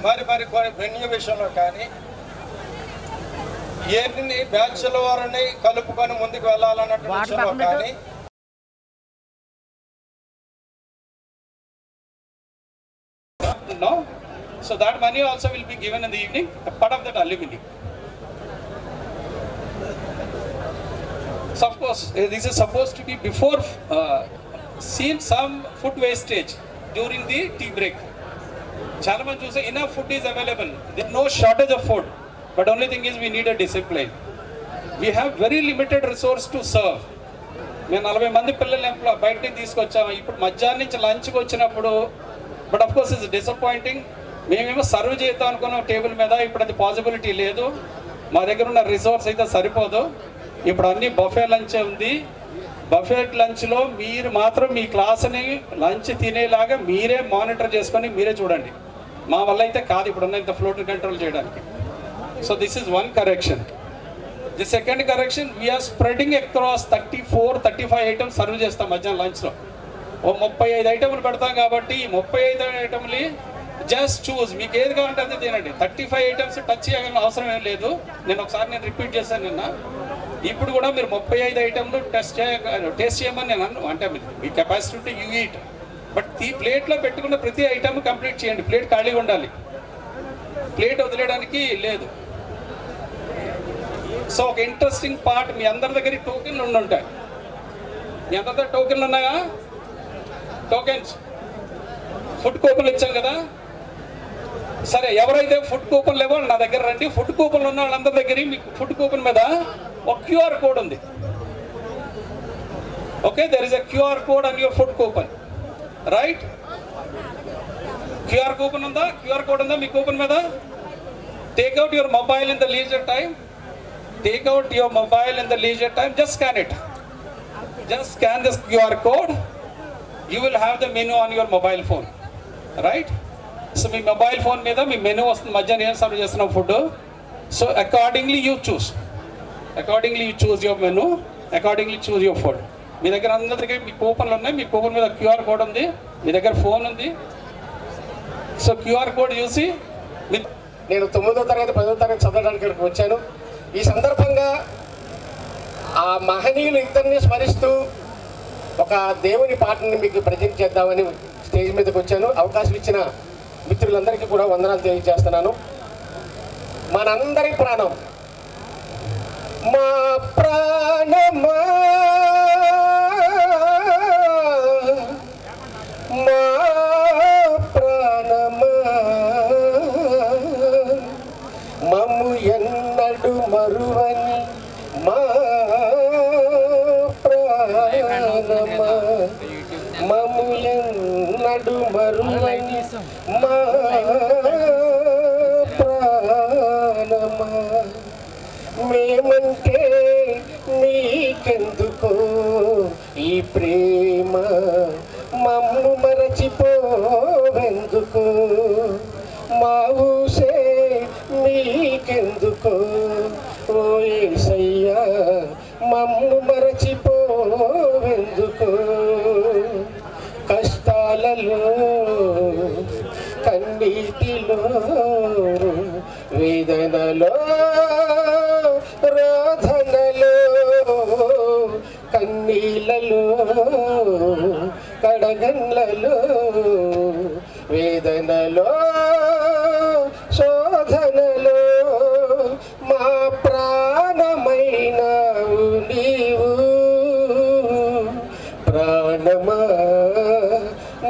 మరి కొన్ని వెన్యూ విషయంలో కానీ ఎన్ని బ్యాచ్ల వారిని కలుపుకొని ముందుకు వెళ్ళాలన్నట్టు విషయంలో కానీ so that money also will be given in the evening, a part of that alumni. So of course this is supposed to be before seen some food wastage during the tea break. Chala manది చూసే enough food is available, there is no shortage of food, but only thing is we need a discipline. We have very limited resource to serve. మేము 40 మంది పిల్లలు బయటకి తీసుకొచ్చాము. ఇప్పుడు మధ్యాహ్నం నుంచి లంచ్కి వచ్చినప్పుడు but of course it's disappointing. మేమేమో సర్వ్ చేద్దాం అనుకున్నాం టేబుల్ మీద, ఇప్పుడు అది పాసిబిలిటీ లేదు. మా దగ్గర ఉన్న రిసోర్స్ అయితే సరిపోదు. ఇప్పుడు అన్ని బఫే లంచ్ ఉంది. బఫెట్ లంచ్లో మీరు మాత్రం మీ క్లాస్ని లంచ్ తినేలాగా మీరే మానిటర్ చేసుకొని మీరే చూడండి. మా వల్ల అయితే కాదు ఇప్పుడున్న ఇంత ఫ్లోట్ కంట్రోల్ చేయడానికి. So this is one correction. The second correction, we're spreading across 34-35 items serve చేస్తాం మధ్యాహ్నం లంచ్లో. ఓ 35 ఐటమ్లు పెడతాం కాబట్టి ఈ 35 ఐటమ్లు జస్ట్ చూస్, మీకు ఏది కావాలంటే అది తినండి. 35 ఐటమ్స్ టచ్ చేయాలని అవసరం ఏం లేదు. నేను రిపీట్ చేశాను నిన్న. ఇప్పుడు కూడా మీరు 35 ఐటమ్లు టేస్ట్ చేయమని నేను అన్నాను. అంటే మీ కెపాసిటీ ఉంటే యూ ఈట్, బట్ ఈ ప్లేట్లో పెట్టుకున్న ప్రతి ఐటమ్ కంప్లీట్ చేయండి. ప్లేట్ ఖాళీగా ఉండాలి, ప్లేట్ వదిలేయడానికి లేదు. సో ఒక ఇంట్రెస్టింగ్ పార్ట్, మీ అందరి దగ్గర టోకెన్లు ఉండుంటాయి. మీ అందరి దగ్గర టోకెన్లు ఉన్నాయా? టోకెన్స్, ఫుడ్ కూపన్లు ఇచ్చాం కదా. సరే, ఎవరైతే ఫుడ్ కూపన్ లేవో నా దగ్గర రండి. ఫుడ్ కూపన్లు ఉన్న వాళ్ళందరి దగ్గర మీకు ఫుడ్ కూపన్ మీద ఒక క్యూఆర్ కోడ్ ఉంది. Okay, there is a QR code on your food coupon, right? QR coupon ఉందా? క్యూఆర్ కోడ్ ఉందా మీ కూపన్ మీద? Take out your mobile in the leisure time. Take out your mobile in the leisure time. Just scan it. Just scan this QR code. You will have the menu on your mobile phone, right? So మీ mobile phone మీద మీ menu వస్తుంది. మధ్యాహ్నం ఏం serve చేస్తున్నాం food. So accordingly you choose your menu, accordingly choose your food. మీ దగ్గర అందరి దగ్గర మీ కూపన్లు ఉన్నాయి. మీ కూపన్ మీద క్యూఆర్ కోడ్ ఉంది. మీ దగ్గర ఫోన్ ఉంది. సో క్యూఆర్ కోడ్ చూసి నేను 9వ తరగతి 10వ తరగతి చదవడానికి ఇక్కడికి వచ్చాను. ఈ సందర్భంగా ఆ మహనీయులు ఇద్దరిని స్మరిస్తూ ఒక దేవుని పాటని మీకు ప్రజెంట్ చేద్దామని స్టేజ్ మీదకి వచ్చాను. అవకాశం ఇచ్చిన మిత్రులందరికీ కూడా వందనాలు తెలియజేస్తున్నాను. మనందరి ప్రాణం, మా ప్రాణమా మా ప్రాణమా మమ్ము ఎన్నడు మరువని మా ప్రాణమా మమ్ము ఎన్నడు మరువని మా ప్రాణమా మేమంటే నీకెందుకో ఈ ప్రేమ మమ్ము మరచిపోవెందుకో మా ఊసే నీకెందుకో ఓ యేసయ్యా మమ్ము మరచిపోవెందుకో కష్టాలలో కన్నీటిలో వేదనలో రోధనలో కన్నీళ్ళలో కడగండ్లలో వేదనలో శోధనలో మా ప్రాణమైనావు నీవు ప్రాణమా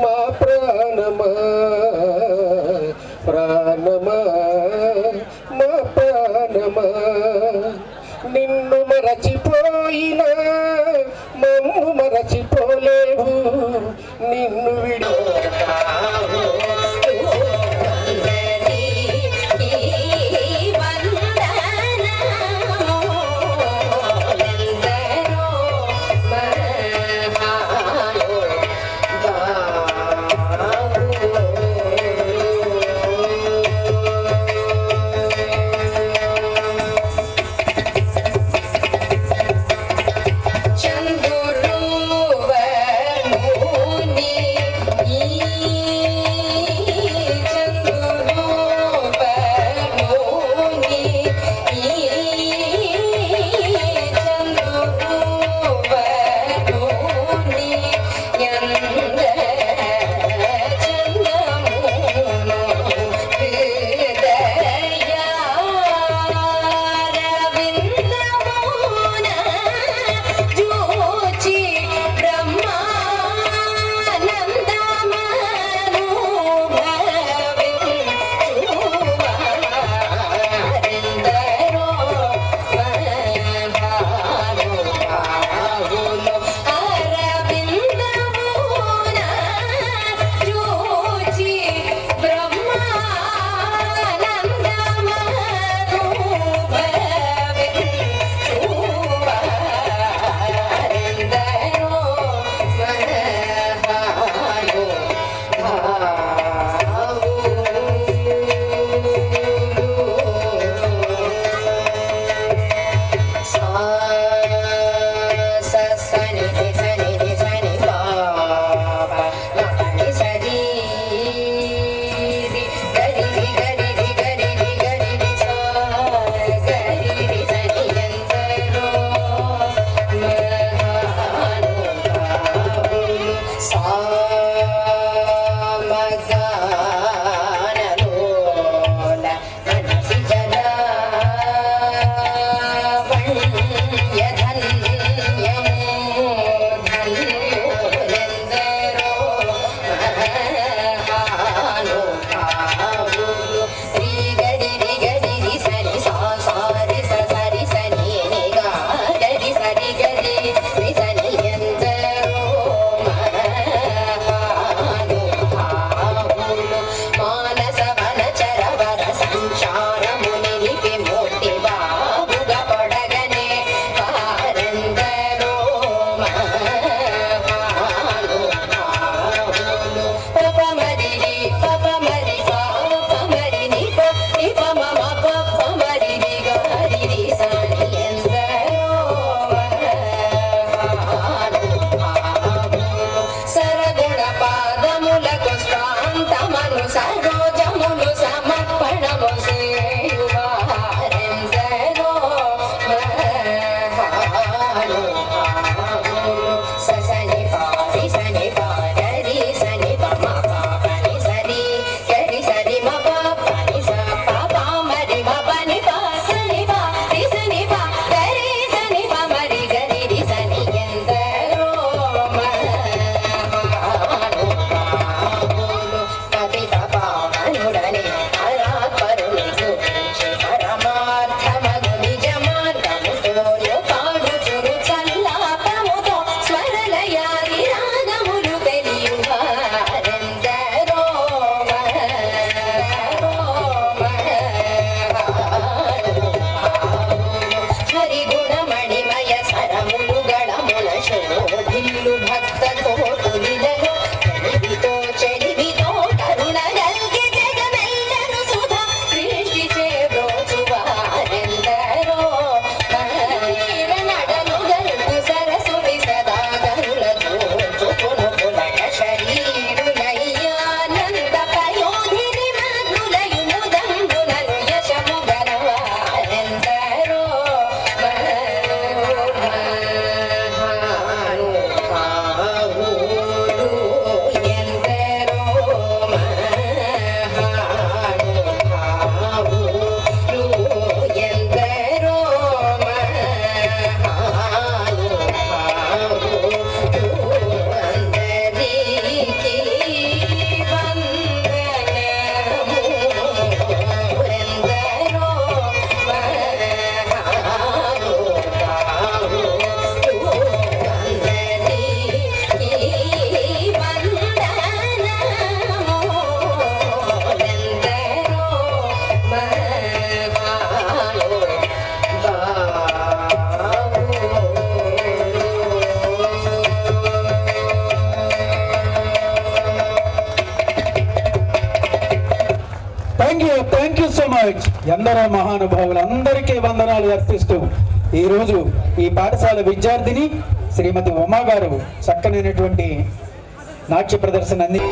మా ప్రాణమా ప్రాణమా మా ప్రాణమా నిన్ను మరచిపోయినా మమ్ము మరచిపోలేవు నిన్ను విడి థ్యాంక్ యూ సో మచ్. ఎందరో మహానుభావులు అందరికీ వందనాలు అర్పిస్తూ ఈరోజు ఈ పాఠశాల విద్యార్థిని శ్రీమతి ఉమా గారు చక్కనైనటువంటి నాట్య ప్రదర్శన అంది.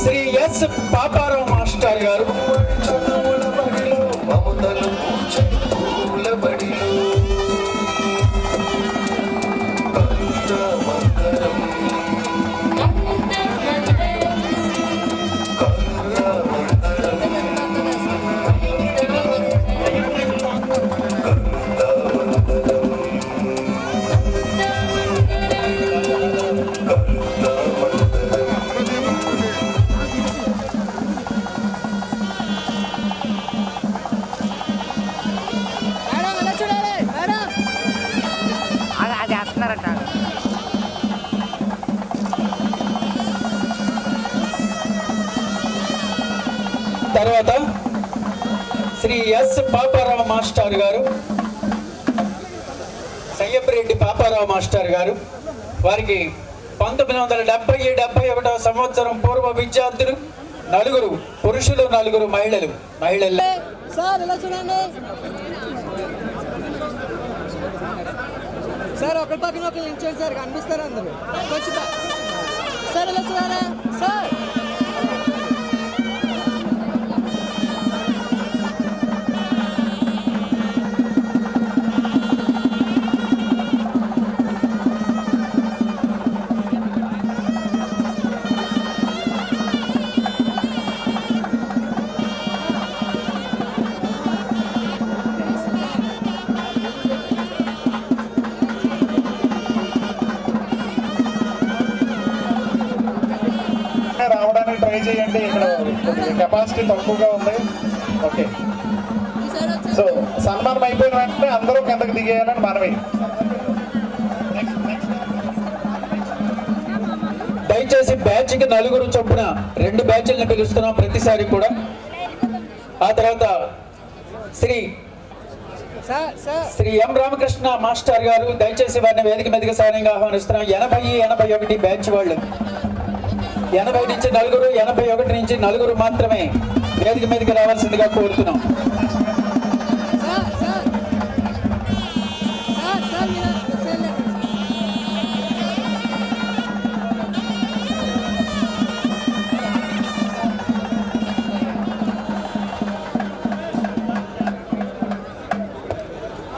శ్రీ ఎస్ పాపారావు మాస్టర్ గారు తర్వాత శ్రీ ఎస్ పాపారావు మాస్టర్ గారు, సయ్యప్రెడ్డి పాపారావు మాస్టర్ గారు, వారికి 1970-71 సంవత్సరం పూర్వ విద్యార్థులు 4 పురుషులు 4 మహిళలు. సార్ ఇలా చూడండి సార్, ఒకరి పక్కన ఒకరు ఇంచండి సార్, కనిపిస్తారు అందరూ కొంచెం సార్ ఇలా చూడాలి సార్. రావడానికి ట్రై చేయండి, ఇక్కడ కెపాసిటీ తక్కువగా ఉంది. ఓకే, సో సన్మానం అయిపోయిన వెంటనే అందరూ కిందకి దిగేయాలని మనవి. దయచేసి బ్యాచ్కి 4 చొప్పున 2 బ్యాచ్లను పిలుస్తున్నాం ప్రతిసారి కూడా. ఆ తర్వాత శ్రీ ఎం రామకృష్ణ మాస్టర్ గారు, దయచేసి వారిని వేదిక మీదకి సైన్యంగా ఆహ్వానిస్తున్నాం. 80-81 బ్యాచ్ వాళ్ళు, 80 నుంచి 4, 81 నుంచి 4 మాత్రమే వేదిక మీదకి రావాల్సిందిగా కోరుతున్నాం.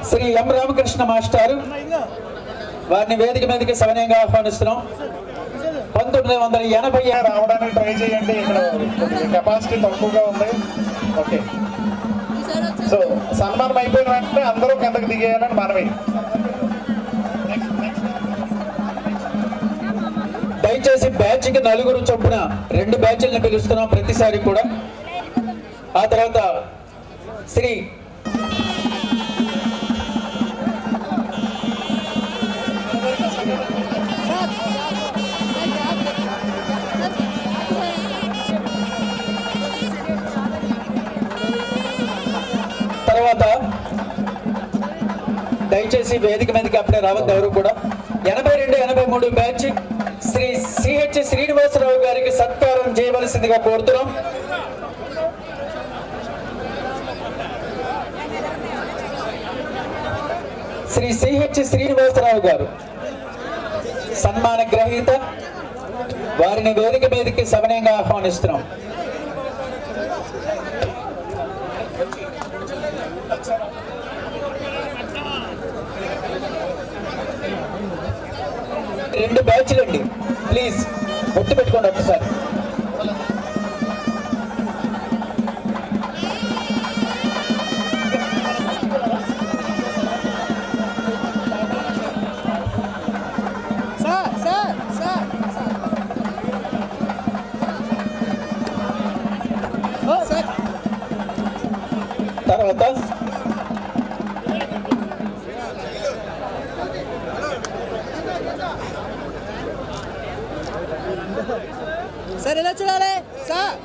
శ్రీ ఎం రామకృష్ణ మాస్టారు, వారిని వేదిక మీదకి సవినయంగా ఆహ్వానిస్తున్నాం. 1980 రావడానికి ట్రై చేయండి, ఇక్కడ కెపాసిటీ తక్కువగా ఉంది. ఓకే, సో సన్మానం అయిపోయిన వెంటనే అందరూ కిందకి దిగేయాలని మనవి. దయచేసి బ్యాచ్కి 4 చొప్పున 2 బ్యాచ్లను పిలుస్తున్నాం ప్రతిసారి కూడా. ఆ తర్వాత శ్రీ తర్వాత దయచేసి వేదిక మీదకి అప్పుడే రావద్దు ఎవరు కూడా. 82-83 బ్యాచ్ శ్రీ సిహెచ్ శ్రీనివాసరావు గారికి సత్కారం చేయవలసిందిగా కోరుతున్నాం. శ్రీ సిహెచ్ శ్రీనివాసరావు గారు సన్మాన గ్రహీత. వారిని వేదిక మీదకి సవినయంగా ఆహ్వానిస్తున్నాం. రెండు బ్యాచ్లు అండి, ప్లీజ్ గుర్తు పెట్టుకోండి ఒకసారి. తర్వాత సార్ ఇలా చూడాలి సార్,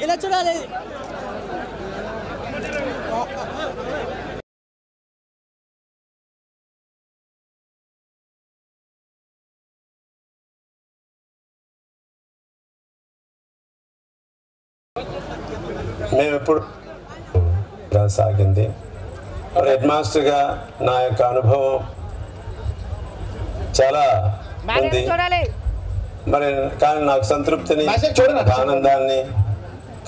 ఇలా చూడాలి. మేము ఎప్పుడు సాగింది. హెడ్ మాస్టర్గా నా యొక్క అనుభవం చాలా ఉంది. మరి కానీ నాకు సంతృప్తిని, ఆనందాన్ని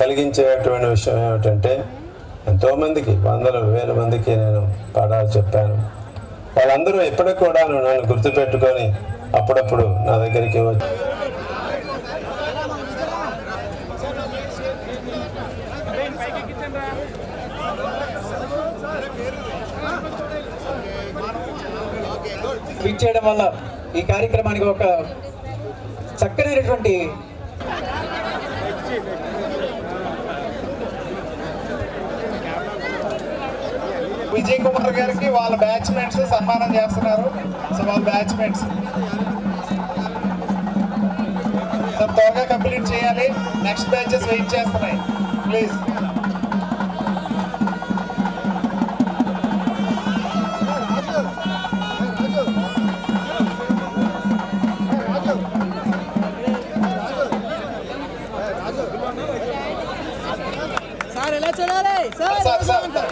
కలిగించేటువంటి విషయం ఏమిటంటే ఎంతోమందికి, వందల వేల మందికి నేను పాఠాలు చెప్పాను. వాళ్ళందరూ ఎప్పటికి కూడా నన్ను గుర్తుపెట్టుకొని అప్పుడప్పుడు నా దగ్గరికి వచ్చి చేయడం వల్ల ఈ కార్యక్రమానికి ఒక చక్కనైనటువంటి విజయ్ కుమార్ గారికి వాళ్ళ బ్యాచ్మెంట్స్ సన్మానం చేస్తున్నారు. సో వాళ్ళ బ్యాచ్మెంట్స్ సార్ త్వరగా కంప్లీట్ చేయాలి. నెక్స్ట్ బ్యాచెస్ వెయిట్ చేస్తున్నాయి, ప్లీజ్.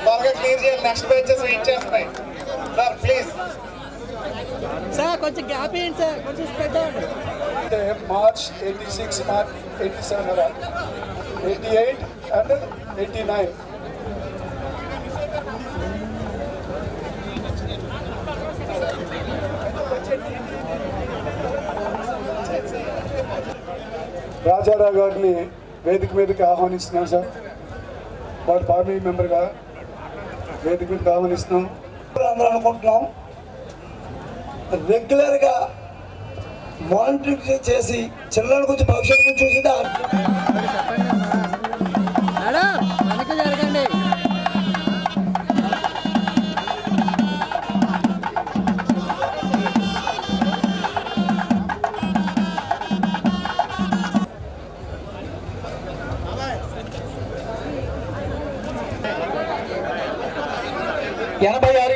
త్వరగా క్లియర్ చేయాలి, నెక్స్ట్ బ్యాచెస్ వెయిట్ చేస్తున్నాయి సార్, ప్లీజ్. సార్ కొంచెం గ్యాప్ ఇవ్వండి సార్, కొంచెం స్ప్రెడ్ అవ్వండి. March 86, March 87, 88 and 89. రాజారావు గారిని వేదిక మీదకి ఆహ్వానిస్తున్నాం సార్. వాడు పార్టీ మెంబర్గా వేదిక మీదకి ఆహ్వానిస్తున్నాం. అందరూ అనుకుంటున్నాం రెగ్యులర్గా మానిటరింగ్ చేసి చిల్లర గురించి భవిష్యత్తు గురించి చూసి జరగండి.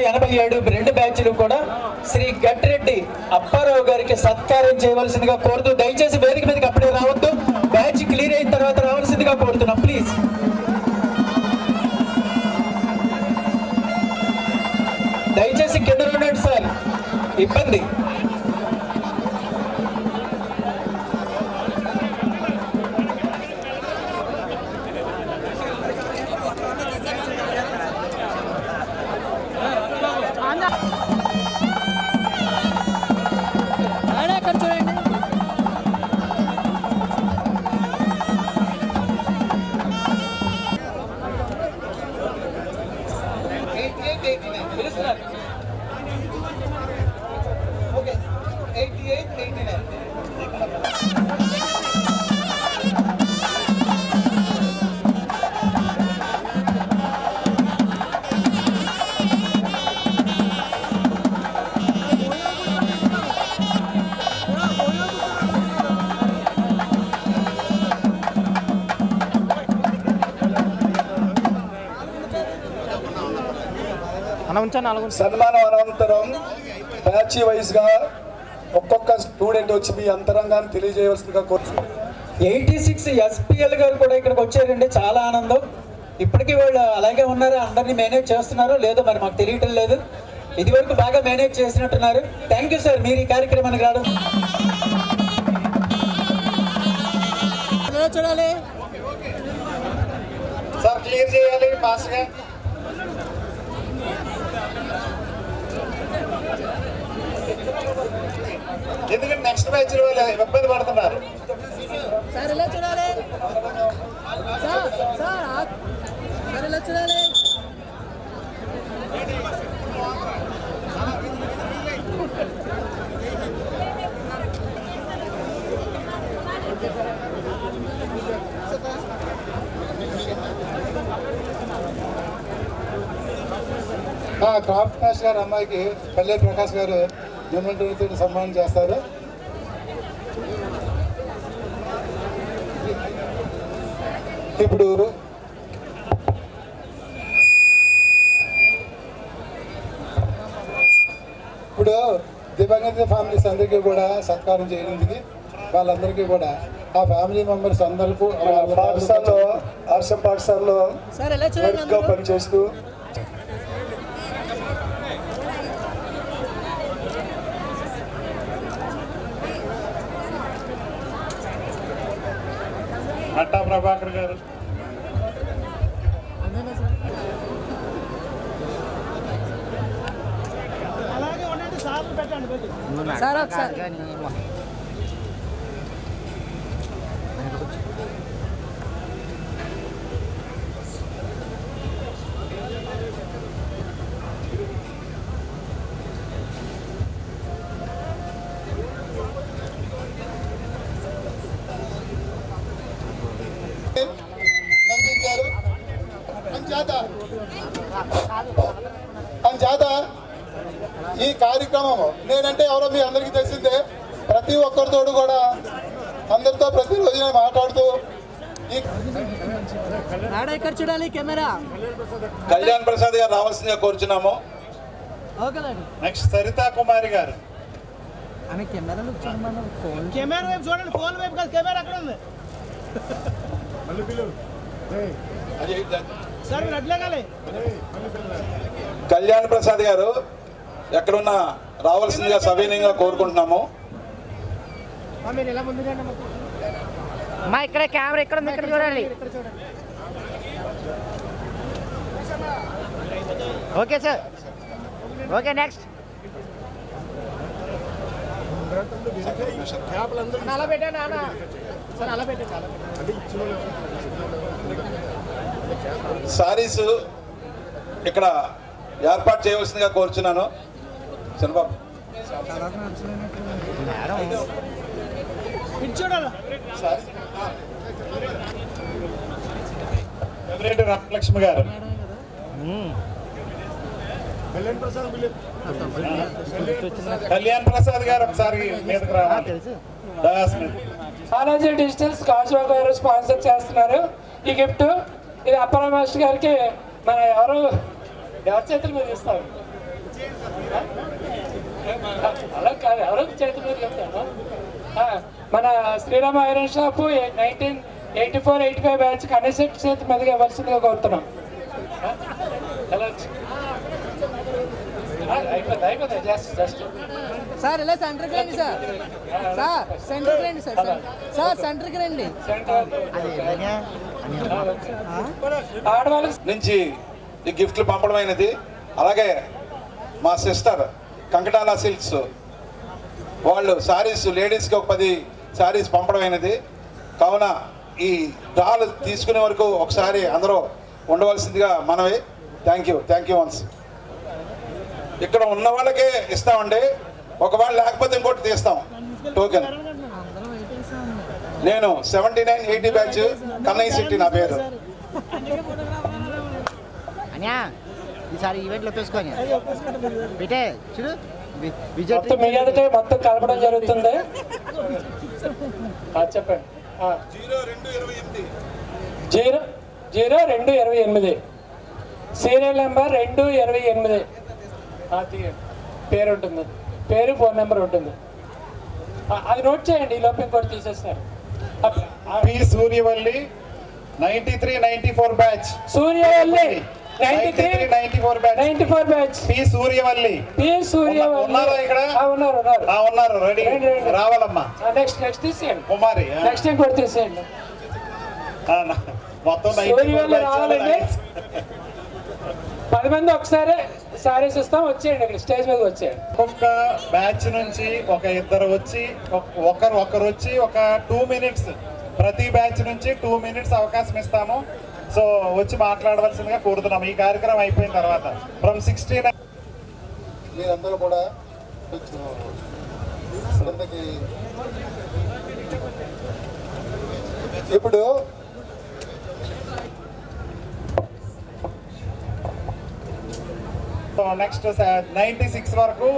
ఎనభై 87 రెండు బ్యాచ్లు కూడా శ్రీ గట్టిరెడ్డి అప్పారావు గారికి సత్కారం చేయవలసిందిగా కోరుతూ, దయచేసి వేదిక మీదకి అప్పుడే రావద్దు, బ్యాచ్ క్లియర్ అయిన తర్వాత రావాల్సిందిగా కోరుతున్నాం, ప్లీజ్. దయచేసి కింద ఉండండి సార్, ఇబ్బంది. సన్మానం అనంతరం బ్యాచ్ వైజ్గా ఒక్కొక్క స్టూడెంట్ వచ్చి మీ అంతరంగాన్ని తెలియజేయవలసిందిగా కోరుతున్నాం. 86 SPL గారు కూడా ఇక్కడికి వచ్చారండి, చాలా ఆనందం. ఇప్పటికీ వాళ్ళు అలాగే ఉన్నారు, అందరినీ మేనేజ్ చేస్తున్నారో లేదో మరి మాకు తెలియటం లేదు. ఇదివరకు బాగా మేనేజ్ చేసినట్టున్నారు. థ్యాంక్ యూ సార్, మీరు ఈ కార్యక్రమానికి రావడం. చూడాలి సార్, క్లియర్ చేయాలి ఫాస్ట్గా. ఎందుకంటే నెక్స్ట్ బ్యాచ్ వాళ్ళు ఇబ్బంది పడుతున్నారు. సార్ ఇలా చూడాలి సార్ ఇలా చూడాలి. క్రాఫ్ట్ మాస్టర్ గారు అమ్మాయికి పల్లె ప్రకాష్ గారు నిమ్మతో సన్మానం చేస్తారు. ఇప్పుడు దివంగత ఫ్యామిలీస్ అందరికీ కూడా సత్కారం చేయడానికి వాళ్ళందరికీ కూడా ఆ ఫ్యామిలీ మెంబర్స్ అందరికీ పాఠశాలలో ఆర్షం పాఠశాలలో గా పనిచేస్తూ అట్టా ప్రభాకర్ గారు, సార్ ఒకసారి అంచేత ఈ కార్యక్రమం నేనంటే ఎవరో మీ అందరికీ తెలిసిందే. ప్రతి ఒక్కరితో కూడా అందరితో ప్రతిరోజు మాట్లాడుతూ ఇక్కడ చూడాలి కెమెరా. కళ్యాణ్ ప్రసాద్ గారు రావాల్సిందిగా కోరుచున్నాము. నెక్స్ట్ సరితా కుమారి గారు. కెమెరా వైపు చూడండి, ఫోన్ వైపు కాదు, కెమెరా అక్కడ ఉంది. సార్ మీరు అడ్లేగాలి. కళ్యాణ్ ప్రసాద్ గారు ఎక్కడున్నా రావాల్సిందిగా సవినయంగా కోరుకుంటున్నాము. మీరు ఎలా ముందుగా మా ఇక్కడ కెమెరా ఇక్కడ ఉంది, ఇక్కడ చూడాలి. Okay sir, okay next. అలా పెట్టండి అన్న సార్, అలా పెట్టండి. సారీస్ ఇక్కడ ఏర్పాటు చేయవలసిందిగా కోరుచున్నాను. చంద్రబాబు రామలక్ష్మి గారు. కళ్యాణ్ ప్రసాద్ గారు ఒకసారి మీదకి రావాలి. బాలాజీ డిజిటల్స్ కాజువా గారు స్పాన్సర్ చేస్తున్నారు ఈ గిఫ్ట్. ఇది అప్పల మాస్టర్ గారికి మన ఎవరి చేతుల మీద ఇస్తాం. అలా కాదు, ఎవరో చేతుల మీద చెప్తాను. మన శ్రీరామ ఐరన్ షాపు 1984-85 బ్యాచ్ కనెసెట్ చేతి మీదగా ఇవ్వాల్సిందిగా కోరుతున్నాం. అయిపోతుంది జస్ట్ సార్ ఇలా సెంటర్కి రండి సార్. సార్ సెంటర్కి రండి సార్. సార్ సెంటర్కి రండి. ఆడవాళ్ళ నుంచి ఈ గిఫ్ట్లు పంపడమైనది. అలాగే మా సిస్టర్ కంకటాల సిల్క్స్ వాళ్ళు శారీస్ లేడీస్కి ఒక 10 శారీస్ పంపడమైనది. కావున ఈ డ్రాలు తీసుకునే వరకు ఒకసారి అందరూ ఉండవలసిందిగా మనవి. Thank you once. ఇక్కడ ఉన్న వాళ్ళకే ఇస్తామండి, ఒకవేళ లేకపోతే ఇంకోటి తీస్తాం టోకెన్. నేను 79-80 బ్యాచ్ కన్నయ్య శెట్టి నా పేరు. ఈసారి ఈవెంట్లో తీసుకొని బిటే చూడు మొత్తం మీ ఎదుటే మొత్తం కలపడం జరుగుతుంది. చెప్పండి. 0228 సీరియల్ నెంబర్ 228. పేరు ఉంటుంది, పేరు ఫోన్ నెంబర్ ఉంటుంది. అది నోట్ చేయండి, ఈ లోపు ఇంకోటి తీసేస్తారు. P Suryavalli 93-94 batch Suryavalli 93-94 batch 94 batch P Suryavalli ఉన్నారా ఇక్కడ ఉన్నారు రెడీ రావాలమ్మా నెక్స్ట్ తీసేయండి కుమారి నెక్స్ట్ ఇంకోటి తీసేయండి మొత్తం సూర్యవల్లి రావాలండి 10 మంది ఒకసారి సారీస్ ఇస్తాం, వచ్చేయండి ఇక్కడ స్టేజ్ మీద వచ్చేయండి. ఒక్కొక్క బ్యాచ్ నుంచి ఒక ఇద్దరు వచ్చి ఒకరు వచ్చి ఒక 2 మినిట్స్ ప్రతి బ్యాచ్ నుంచి 2 మినిట్స్ అవకాశం ఇస్తాము. సో వచ్చి మాట్లాడవలసిందిగా కోరుతున్నాము ఈ కార్యక్రమం అయిపోయిన తర్వాత. ఫ్రమ్ 16 మీరందరూ కూడా ఇప్పుడు నెక్స్ట్ 96 వరకు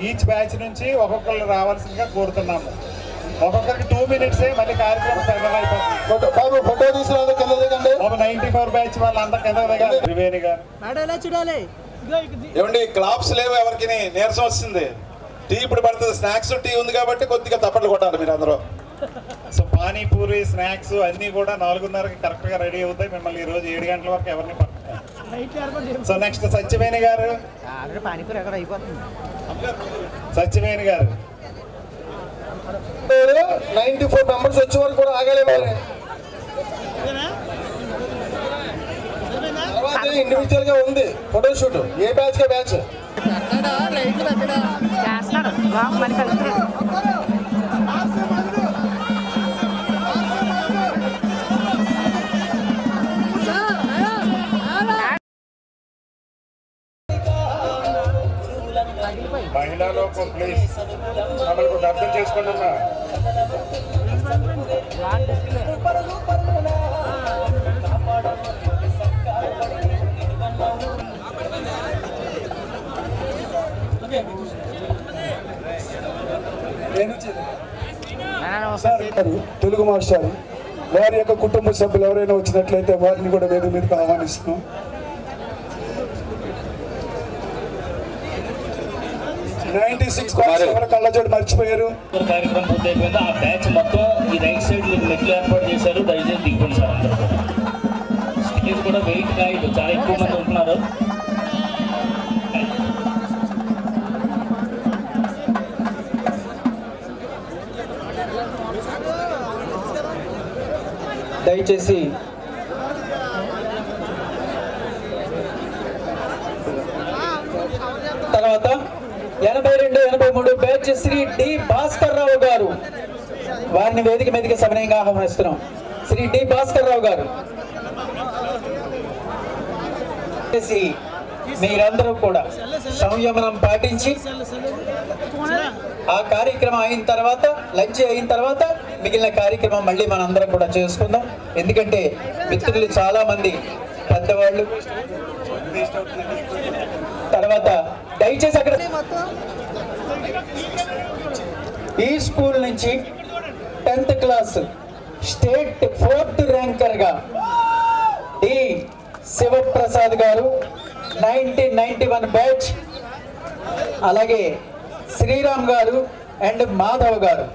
ఈచ్ బ్యాచ్ నుంచి ఒక్కొక్కరు రావాల్సిందిగా కోరుతున్నాము. ఒక్కొక్కరికి 2 మినిట్స్ మళ్ళీ కార్యక్రమం ఫోటో తీసుకురాదు కింద దిగండి. 94 బ్యాచ్ వాళ్ళంతా కింద దిగాలి. త్రివేణి గారు చూడాలి. ఏమండి క్లాప్స్ లేవు, ఎవరికి నీరసం వస్తుంది. టీ ఇప్పుడు పడుతుంది, స్నాక్స్ టీ ఉంది కాబట్టి కొద్దిగా తప్పట్లు కొట్టాలి మీరు అందరూ. సో పానీపూరి స్నాక్స్ అన్నీ కూడా 4:30కి కరెక్ట్గా రెడీ అవుతాయి. మిమ్మల్ని ఈ రోజు 7 గంటల వరకు ఎవరిని పట్టుకుంటాం. సో నెక్స్ట్ సత్యవేణి గారు. సత్యవేణి గారు 94 మెంబర్స్ వచ్చే వరకు కూడా ఆగలేము. తర్వాత ఇండివిజువల్ గా ఉంది ఫోటోషూట్. ఏ బ్యాచ్ కే బ్యాచ్ మహిళలో ప్లీజ్ మమ్మల్ని అర్థం చేసుకోండి అమ్మా. తెలుగు మాస్టర్ వారి యొక్క కుటుంబ సభ్యులు ఎవరైనా వచ్చినట్లయితే వారిని కూడా వేదిక మీదకి ఆహ్వానిస్తున్నాం. కళ్ళజోడు మర్చిపోయారు. కార్యక్రమం పూర్తయిపోయింది. ఆ బ్యాచ్ మొత్తం ఈ రైట్ సైడ్ మెట్లు ఏర్పాటు చేశారు. దయచేసి దిగిపోండి సార్ అందరూ. స్టేజ్ కూడా వెయిట్ కాయదు, చాలా ఎక్కువ మంది ఉంటున్నారు. దయచేసి తర్వాత 82-83 బ్యాచ్ శ్రీ డి భాస్కర్ రావు గారు, వారిని వేదిక మీదకి సవినయంగా ఆహ్వానిస్తున్నాం. శ్రీ డి భాస్కర్ రావు గారు మీరందరూ కూడా సంయమనం పాటించి ఆ కార్యక్రమం అయిన తర్వాత లంచ్ అయిన తర్వాత మిగిలిన కార్యక్రమం మళ్ళీ మనందరం కూడా చేసుకుందాం. ఎందుకంటే మిత్రులు చాలా మంది పెద్దవాళ్ళు తర్వాత దయచేసి అక్కడ ఈ స్కూల్ నుంచి 10th క్లాస్ స్టేట్ 4th ర్యాంకర్గా డి శివప్రసాద్ గారు 1991 బ్యాచ్, అలాగే శ్రీరామ్ గారు అండ్ మాధవ్ గారు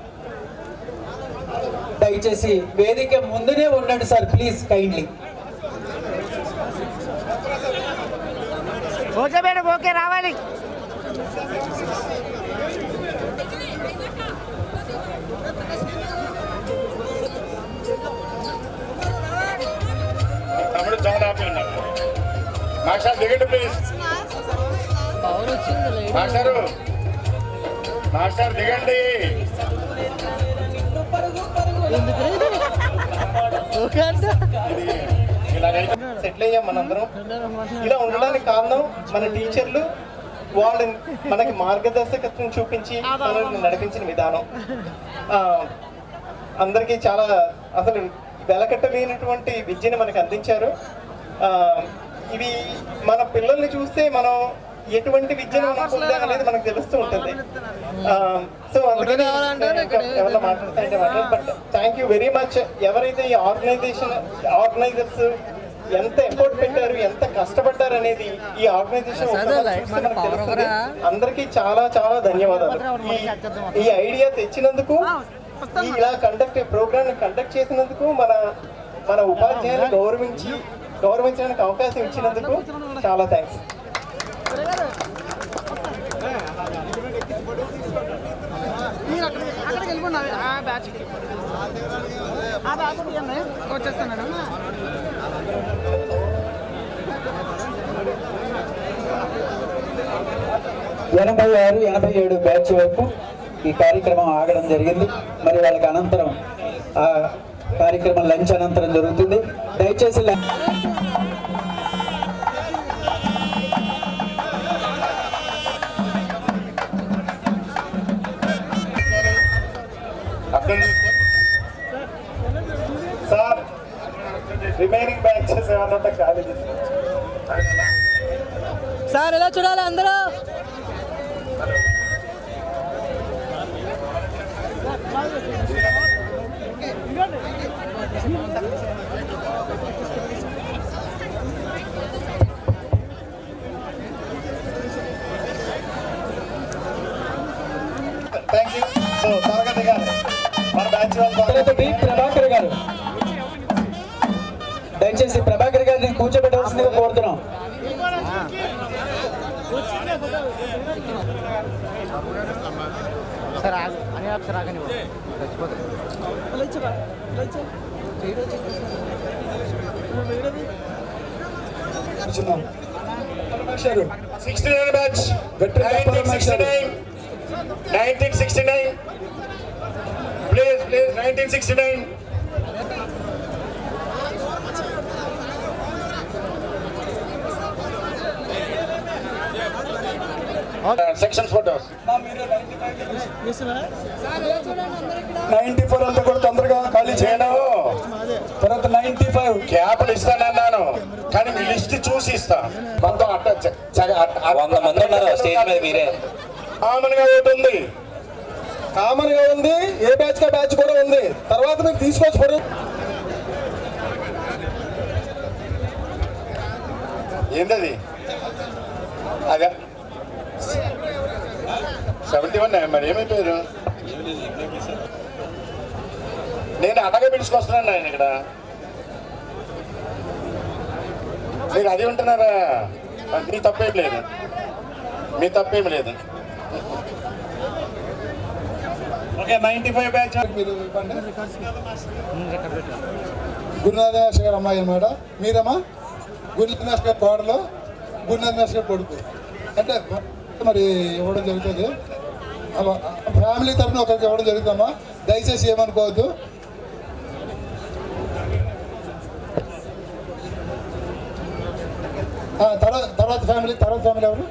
దయచేసి వేదిక ముందునే ఉండండి sir, please kindly. Okay madam, okay రావాలి. తమ్ముడు సౌండ్ ఆపి ఉన్నారు. మాస్టర్ దిగండి ప్లీజ్. మాస్టర్ దిగండి. సెటిల్ అయ్యాం మనందరం. ఇలా ఉండడానికి కారణం మన టీచర్లు, వాళ్ళు మనకి మార్గదర్శకత్వం చూపించి మనల్ని నడిపించిన విధానం. అందరికీ చాలా అసలు వెలకట్టలేనటువంటి విద్యను మనకు అందించారు. ఇవి మన పిల్లల్ని చూస్తే మనం ఎటువంటి విద్యను మనం పొందామనేది మనకు తెలుస్తూ ఉంటుంది. సో అందుకని ఎవరన్నా మాట్లాడుతుంటే but thank you very much. ఎవరైతే ఈ ఆర్గనైజర్స్ ఎంత ఎఫర్ట్ పెట్టారు, ఎంత కష్టపడ్డారు అనేది ఈ ఆర్గనైజేషన్ మనకు తెలుస్తుంది. అందరికీ చాలా చాలా ధన్యవాదాలు. ఈ ఐడియా తెచ్చినందుకు, ఇలా ప్రోగ్రామ్ కండక్ట్ చేసినందుకు మన మన ఉపాధ్యాయులు గౌరవించడానికి అవకాశం ఇచ్చినందుకు చాలా థ్యాంక్స్. వచ్చేస్తున్నాడు. 86, 87 బ్యాచ్ వరకు ఈ కార్యక్రమం ఆగడం జరిగింది. మరి వాళ్ళకి అనంతరం ఆ కార్యక్రమం లంచ్ అనంతరం జరుగుతుంది. దయచేసి సార్ రిమైనింగ్ బ్యాచెస్ ఏమన్నా ఖాళీ సార్ ఎలా చూడాలి అందరూ? Thank you. సో తరగతి గారు మన బ్యాచ్ ప్రభాకర్ గారు, దయచేసి ప్రభాకర్ గారిని కూర్చోబెట్టవలసిందిగా కోరుతున్నాం. సార్ అని సార్ ఆగని బ్యాచ్ 1969 ప్లీజ్ 1969 సెక్షన్ ఫోటోస్ 94 అంతా కూడా తొందరగా ఖాళీ చేయను. తర్వాత 95 క్యాప్లు ఇస్తానన్నాను కానీ మీ లిస్ట్ చూసి ఇస్తా. మొత్తం 100 మంది ఉన్నారు స్టేజ్ మీద. మీరే కామన్ గా ఒకటి ఉంది, కామన్ గా ఉంది. ఏ బ్యాచ్ కా బ్యాచ్ కూడా ఉంది. తర్వాత మీకు తీసుకోవచ్చు ఫోటో. ఏంటది? అదే 71 మరి ఏమైపోయారు? నేను అటగా పిలుచుకొస్తున్నాను ఆయన ఇక్కడ. మీరు అది ఉంటున్నారా? మీ తప్పేం లేదు, మీ తప్పేం లేదు. ఓకే 95 బ్యాచ్ మీరు గురునాథ మాస్టర్ గారు అమ్మాయి అన్నమాట. మీరమ్మా గురునాథ మాస్టర్ గారి కోడలో గురునాథ మాస్టర్ గారు కొడుకు అంటే మరి ఇవ్వడం జరుగుతుంది. ఫ్యామిలీ తరఫున ఒకరికి ఇవ్వడం జరుగుతుందమ్మా. దయచేసి ఏమనుకోవద్దు. తర్వాత ఫ్యామిలీ ఎవరు?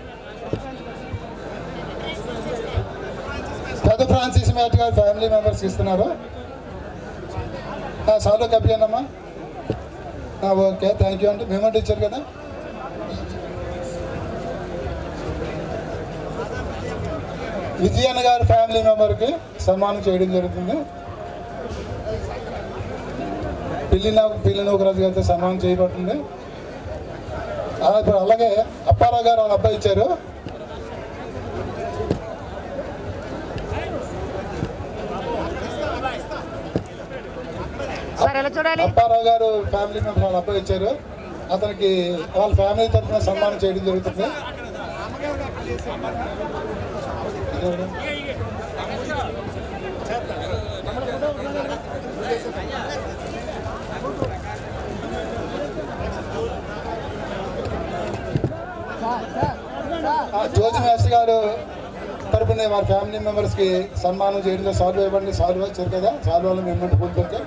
పెద్ద ఫ్రాన్సిస్ మ్యాట్ గారు ఫ్యామిలీ మెంబర్స్ ఇస్తున్నారు. సాలో కప్పియన్నమ్మా. ఓకే థ్యాంక్ యూ అండి. మేమంటే ఇచ్చారు కదా. విజయన్న గారి ఫ్యామిలీ మెంబర్కి సన్మానం చేయడం జరుగుతుంది. పిల్లి నౌకరాజు గారితో సన్మానం చేయబడుతుంది. అలాగే అప్పారావు గారు వాళ్ళ అబ్బాయి ఇచ్చారు. అప్పారావు గారు ఫ్యామిలీ మెంబర్ వాళ్ళ అబ్బాయి ఇచ్చారు. అతనికి వాళ్ళ ఫ్యామిలీ తరఫున సన్మానం చేయడం జరుగుతుంది. జోజి మాస్టర్ గారు తరపున వారి ఫ్యామిలీ మెంబర్స్కి సన్మానం చేయడంలో సాల్వ్ ఇవ్వండి. సాల్వ్ వచ్చారు కదా, సాల్వ్ వాళ్ళు మేము పూర్తి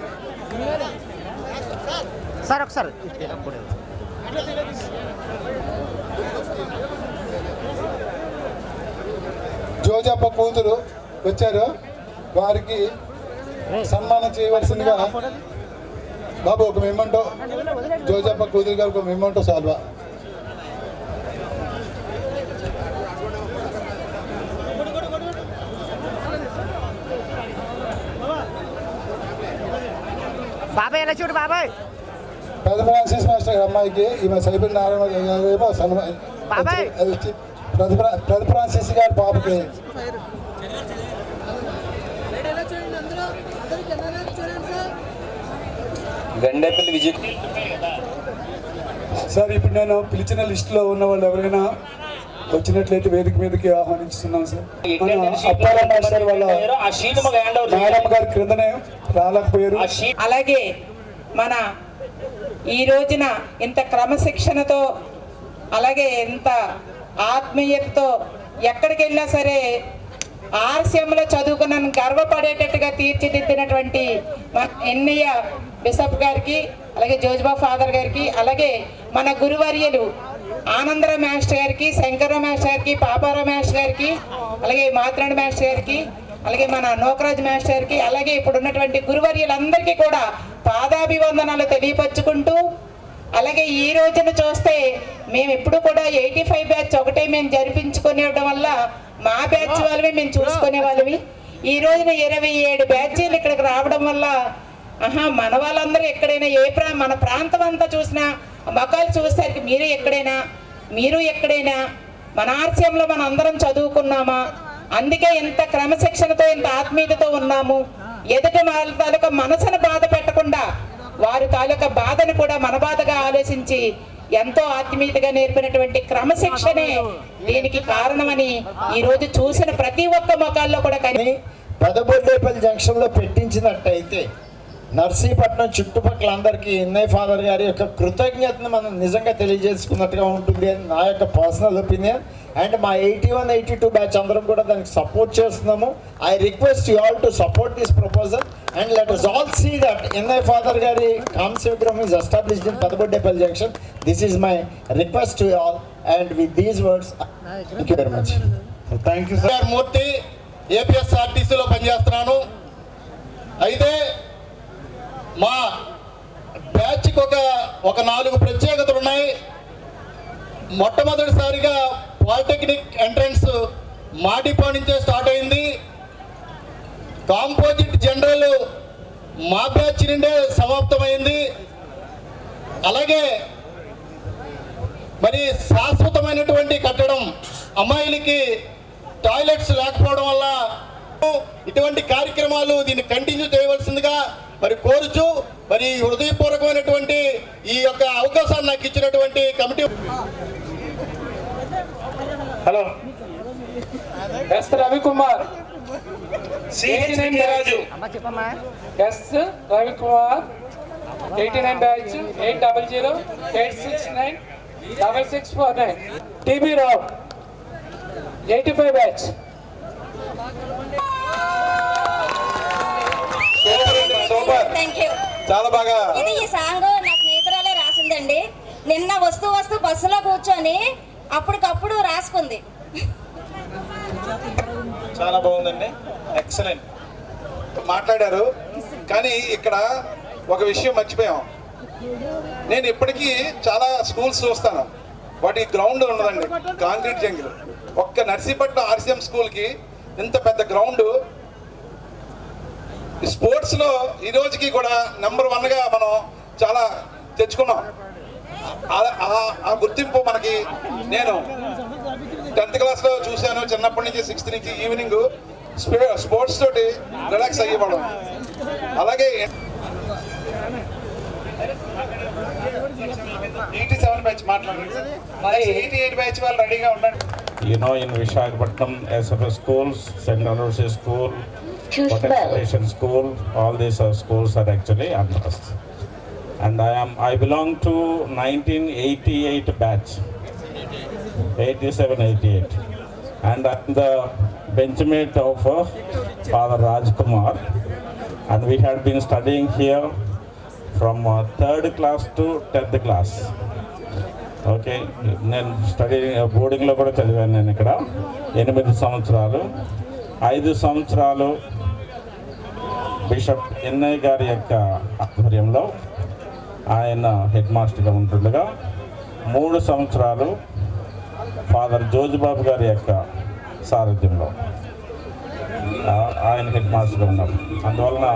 సార్ ఒకసారి జోజప్ప కూతురు వచ్చారు. వారికి సన్మానం చేయవలసిందిగా బాబు ఒక మెమెంటో. జోజప్ప కూతురు గారికి ఒక మెమెంటో సాల్వా. బాబాయ్ ఎలా చూడు బాబాయ్. పెద్ద ఫ్రాన్సిస్ మాస్టర్ అమ్మాయికి ఈమె సైబర్ నారాయణ గారేమో పెద్ద ఫ్రాన్సిస్ గారి పాపకి గండేపల్లి విజయ్. సార్ ఇప్పుడు నేను పిలిచిన లిస్టులో ఉన్న వాళ్ళు ఎవరైనా వచ్చినట్లయితే వేదిక మీదకి ఆహ్వానిస్తున్నాం సార్. అప్పారావు మాస్టర్ వాళ్ళ మేడం గారి క్రిందనే రాలేకపోయారు. అలాగే మన ఈ రోజున ఇంత క్రమశిక్షణతో అలాగే ఇంత ఆత్మీయతతో ఎక్కడికి వెళ్ళినా సరే ఆర్సీఎంలో చదువుకున్నాను గర్వపడేటట్టుగా తీర్చిదిద్దినటువంటి మన ఎన్నయ్య బిషప్ గారికి, అలాగే జోజ్బా ఫాదర్ గారికి, అలాగే మన గురువర్యులు ఆనందరావు మాస్టర్ గారికి, శంకరరావు మాస్టర్ గారికి, పాపారావు మాస్టర్ గారికి, అలాగే మాత్రాణి మాస్టర్ గారికి, అలాగే మన నోకరాజు మాస్టర్ గారికి, అలాగే ఇప్పుడు ఉన్నటువంటి గురువర్యులందరికీ కూడా పాదాభివందనాలు తెలియపరుచుకుంటూ, అలాగే ఈ రోజున చూస్తే మేము ఎప్పుడు కూడా 85 బ్యాచ్ ఒకటే మేము జరిపించుకునేయడం వల్ల మా బ్యాచ్ వాళ్ళవి మేము చూసుకునే వాళ్ళవి. ఈ రోజున 27 బ్యాచీలు ఇక్కడికి రావడం వల్ల మన వాళ్ళందరూ ఎక్కడైనా మన ప్రాంతం అంతా చూసినా మొక్కలు చూసేసరికి మీరు ఎక్కడైనా మన ఆర్సీఎంలో మన అందరం చదువుకున్నామా, అందుకే ఇంత క్రమశిక్షణతో ఇంత ఆత్మీయతతో ఉన్నాము. ఎదుటి వాళ్ళ తాలూకా మనసును బాధ పెట్టకుండా వారి తాలూకా బాధను కూడా మన బాధగా ఆలోచించి ఎంతో ఆత్మీయతగా నేర్పినటువంటి క్రమశిక్షణే దీనికి కారణమని ఈ రోజు చూసిన ప్రతి ఒక్క మొక్కల్లో కూడా పెదబొడ్డేపల్లి జంక్షన్ లో పెట్టించినట్టయితే నర్సీపట్నం చుట్టుపక్కల అందరికీ ఎన్ఐ ఫాదర్ గారి యొక్క కృతజ్ఞతను మనం నిజంగా తెలియజేసుకున్నట్టుగా ఉంటుంది అని నా యొక్క పర్సనల్ ఒపీనియన్. అండ్ మా 81, 82 బ్యాచ్ అందరం కూడా దానికి సపోర్ట్ చేస్తున్నాము. I request you all to support this proposal and let us all see that NI father garu కాంస్య విగ్రహం is established in Pedaboddepalli junction. This is my request to you all, and with these words thank you very much. Thank you sir. మూర్తి ఏపీఎస్ఆర్టీసీలో పనిచేస్తున్నాను. అయితే మా బ్యాచ్కి ఒక 4 ప్రత్యేకతలు ఉన్నాయి. మొట్టమొదటిసారిగా polytechnic entrance మా డిపో నుంచే స్టార్ట్ అయింది. కాంపోజిట్ జనరల్ మా బ్యాచ్ నుండే సమాప్తమైంది. అలాగే మరి శాశ్వతమైనటువంటి కట్టడం, అమ్మాయిలకి టాయిలెట్స్ లేకపోవడం వల్ల ఇటువంటి కార్యక్రమాలు దీన్ని కంటిన్యూ చేయవలసిందిగా మరి కోరుచు మరి హృదయపూర్వకమైనటువంటి ఈ యొక్క అవకాశాన్ని నాకు ఇచ్చినటువంటి కమిటీ. హలో ఎస్ రవికుమార్, 89 రాజు, ఎస్ రవికుమార్ 89 బ్యాచ్ 800-869-6649. టీబీ రావు 85 బ్యాచ్. చాలా బాగా ఇది ఈ సాంగ్ నా స్నేహితురాలే రాసిందండి. నిన్న వస్తూ బస్సులో కూర్చొని అప్పటికప్పుడు రాసుకుంది. చాలా బాగుందండి, ఎక్సలెంట్ మాట్లాడారు. కానీ ఇక్కడ ఒక విషయం మర్చిపోయాం. నేను ఇప్పటికీ చాలా స్కూల్స్ చూస్తాను, వాటి గ్రౌండ్ ఉండదండి, కాంక్రీట్ జంగిల్. ఒక్క నర్సీపట్నం ఆర్సీఎం స్కూల్కి ఇంత పెద్ద గ్రౌండ్. స్పోర్ట్స్లో ఈ రోజుకి కూడా నెంబర్ 1గా మనం చాలా తెచ్చుకున్నాం. ఆ గుర్తింపు మనకి నేను 10th క్లాస్లో చూశాను. చిన్నప్పటి నుంచి 6th నుంచి ఈవినింగ్ స్పోర్ట్స్ తోటి రిలాక్స్ అయ్యేవాళ్ళం. అలాగే 87 బ్యాచ్ మాట్లాడండి. 88 బ్యాచ్ వాళ్ళు రెడీగా ఉండండి. You know, in Visakhapatnam, SFS schools, St. Aloysius School, Protection School, all these schools are actually under us. And I belong to 1988 batch, 87-88, and I'm the benchmate of Father Rajkumar, and we had been studying here from 3rd class to 10th class. Okay, నేను బోర్డింగ్లో కూడా చదివాను. నేను ఇక్కడ 8 సంవత్సరాలు, 5 సంవత్సరాలు bishop NI గారి యొక్క ఆధ్వర్యంలో ఆయన హెడ్ మాస్టర్గా ఉంటుండగా 3 సంవత్సరాలు ఫాదర్ జోజ్బాబు గారి యొక్క సారథ్యంలో ఆయన హెడ్ మాస్టర్గా ఉన్నారు. అందువలన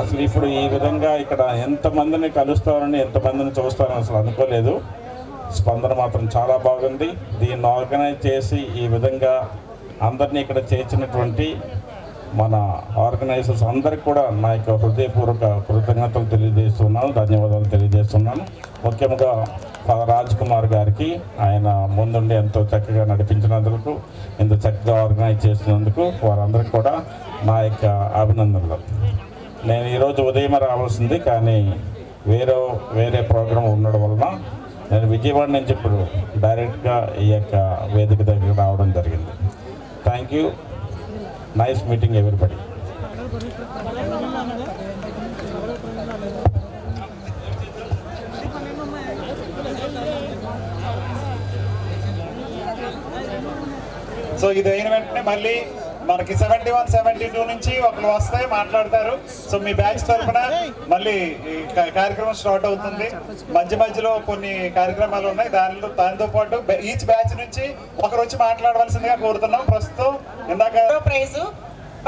అసలు ఇప్పుడు ఈ విధంగా ఇక్కడ ఎంతమందిని కలుస్తారని, ఎంతమందిని చూస్తారని అసలు అనుకోలేదు. స్పందన మాత్రం చాలా బాగుంది. దీన్ని ఆర్గనైజ్ చేసి ఈ విధంగా అందరినీ ఇక్కడ చేర్చినటువంటి మన ఆర్గనైజర్స్ అందరికి కూడా నా యొక్క హృదయపూర్వక కృతజ్ఞతలు తెలియజేస్తున్నాను, ధన్యవాదాలు తెలియజేస్తున్నాను. ముఖ్యంగా ఫాదర్ రాజ్ కుమార్ గారికి ఆయన ముందుండి ఎంతో చక్కగా నడిపించినందుకు, ఇంత చక్కగా ఆర్గనైజ్ చేసినందుకు వారందరికీ కూడా నా యొక్క అభినందనలు. నేను ఈరోజు ఉదయం రావాల్సింది, కానీ వేరే ప్రోగ్రాం ఉండడం వలన నేను విజయవాడ నుంచి ఇప్పుడు డైరెక్ట్గా ఈ యొక్క వేదిక దగ్గర రావడం జరిగింది. Thank you. Nice meeting everybody. So ఇది అయిన వెంటనే మళ్ళీ మనకి 71, 72 నుంచి ఒకరు వస్తే మాట్లాడతారు. సో మీ బ్యాచ్ తరఫున మళ్ళీ కార్యక్రమం స్టార్ట్ అవుతుంది. మధ్యలో కొన్ని కార్యక్రమాలు ఉన్నాయి. దానితో పాటు ఈచ్ బ్యాచ్ నుంచి ఒకరు వచ్చి మాట్లాడవలసిందిగా కోరుతున్నాం. ప్రస్తుతం ఇందాక ప్రైజ్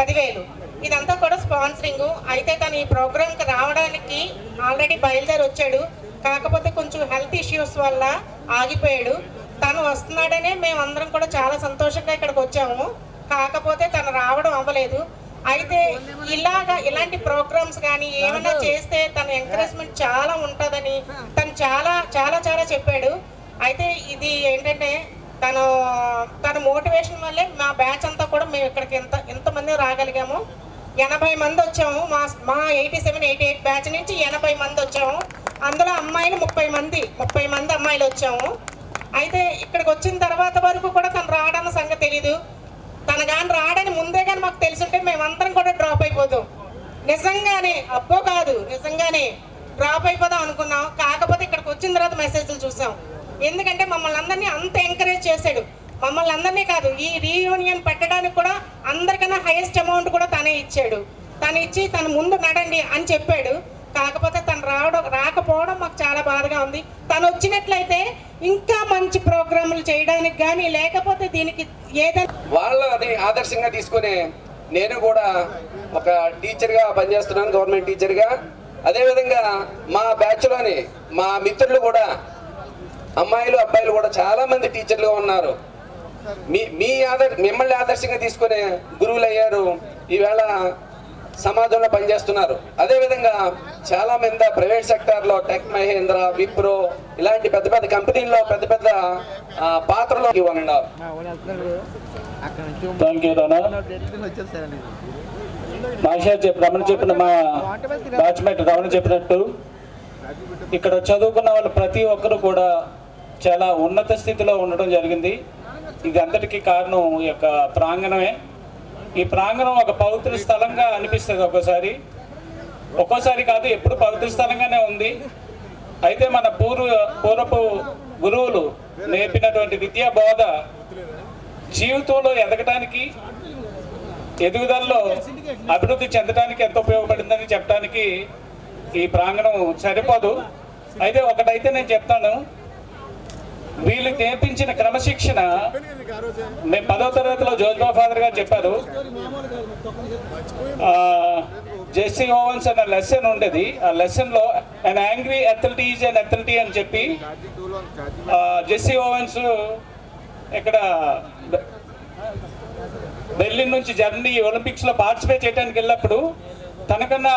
10,000 ఇదంతా కూడా స్పాన్సరింగ్. అయితే తను ఈ ప్రోగ్రామ్కి రావడానికి ఆల్రెడీ బయలుదేరి వచ్చాడు, కాకపోతే కొంచెం హెల్త్ ఇష్యూస్ వల్ల ఆగిపోయాడు. తను వస్తున్నాడనే మేమందరం కూడా చాలా సంతోషంగా ఇక్కడికి వచ్చాము, కాకపోతే తను రావడం అవ్వలేదు. అయితే ఇలాంటి ప్రోగ్రామ్స్ కానీ ఏమైనా చేస్తే తన ఎంకరేజ్మెంట్ చాలా ఉంటుందని తను చాలా చెప్పాడు. అయితే ఇది ఏంటంటే తన మోటివేషన్ వల్లే మా బ్యాచ్ అంతా కూడా మేము ఇక్కడికి ఎంతమంది రాగలిగాము. 80 మంది వచ్చాము. మా 87, 88 బ్యాచ్ నుంచి 80 మంది వచ్చాము. అందులో అమ్మాయిలు 30 మంది అమ్మాయిలు వచ్చాము. అయితే ఇక్కడికి వచ్చిన తర్వాత వరకు కూడా తను రావడానికి సంగతి తెలీదు. తను కానీ రావడానికి ముందే కానీ మాకు తెలుసుంటే మేమందరం కూడా డ్రాప్ అయిపోతాం. నిజంగానే అబ్బో కాదు, నిజంగానే డ్రాప్ అయిపోదాం అనుకున్నాం. కాకపోతే ఇక్కడికి వచ్చిన తర్వాత మెసేజ్లు చూసాం. ఎందుకంటే మమ్మల్ని అందరినీ అంత ఎంకరేజ్ చేశాడు. మమ్మల్ని అందరినీ కాదు, ఈ రీయూనియన్ పెట్టడానికి కూడా అందరికన్నా హైయెస్ట్ అమౌంట్ కూడా తనే ఇచ్చాడు. తను ఇచ్చి తను ముందు నడండి అని చెప్పాడు. కాకపోతే తను రాకపోవడం మాకు చాలా బాధగా ఉంది. తను వచ్చినట్లయితే ఇంకా మంచి ప్రోగ్రాములు చేయడానికి కానీ, లేకపోతే దీనికి ఏదైనా వాళ్ళని ఆదర్శంగా తీసుకునే నేను కూడా ఒక టీచర్గా పనిచేస్తున్నాను, గవర్నమెంట్ టీచర్గా. అదేవిధంగా మా బ్యాచ్లోని మా మిత్రులు కూడా అమ్మాయిలు అబ్బాయిలు కూడా చాలామంది టీచర్లుగా ఉన్నారు. మిమ్మల్ని ఆదర్శంగా తీసుకునే గురువులు అయ్యారు, ఈవేళ సమాజంలో పనిచేస్తున్నారు. అదేవిధంగా చాలా మంది ప్రైవేట్ సెక్టార్లో టెక్ మహేంద్ర, విప్రో ఇలాంటి పెద్ద పెద్ద కంపెనీల్లో పెద్ద పాత్రలో ఇవ్వండి. థ్యాంక్ యూ రానా. రమణ చెప్పిన మా బ్యాచ్మేట్ రమణ చెప్పినట్టు ఇక్కడ చదువుకున్న వాళ్ళు ప్రతి ఒక్కరు కూడా చాలా ఉన్నత స్థితిలో ఉండడం జరిగింది. ఇది అందరికీ కారణం ఈ యొక్క ప్రాంగణమే. ఈ ప్రాంగణం ఒక పవిత్ర స్థలంగా అనిపిస్తుంది ఒక్కోసారి కాదు, ఎప్పుడు పవిత్ర స్థలంగానే ఉంది. అయితే మన పూర్వపు గురువులు నేర్పినటువంటి విద్యా బోధ జీవితంలో ఎదగటానికి, ఎదుగుదలలో అభివృద్ధి చెందడానికి ఎంత ఉపయోగపడిందని చెప్పడానికి ఈ ప్రాంగణం సరిపోదు. అయితే ఒకటైతే నేను చెప్తాను, వీళ్ళు నేర్పించిన క్రమశిక్షణ మేము 10వ తరగతిలో జోజ్బా ఫాదర్ గారు చెప్పారు. జెస్సీ ఓవెన్స్ అనే లెసన్ ఉండేది. ఆ లెసన్లో an angry athlete is an athlete అని చెప్పి జెస్సీ ఓవెన్స్ ఇక్కడ బెర్లిన్ నుంచి జర్మనీ ఒలింపిక్స్లో పార్టిసిపేట్ చేయడానికి వెళ్ళినప్పుడు తనకన్నా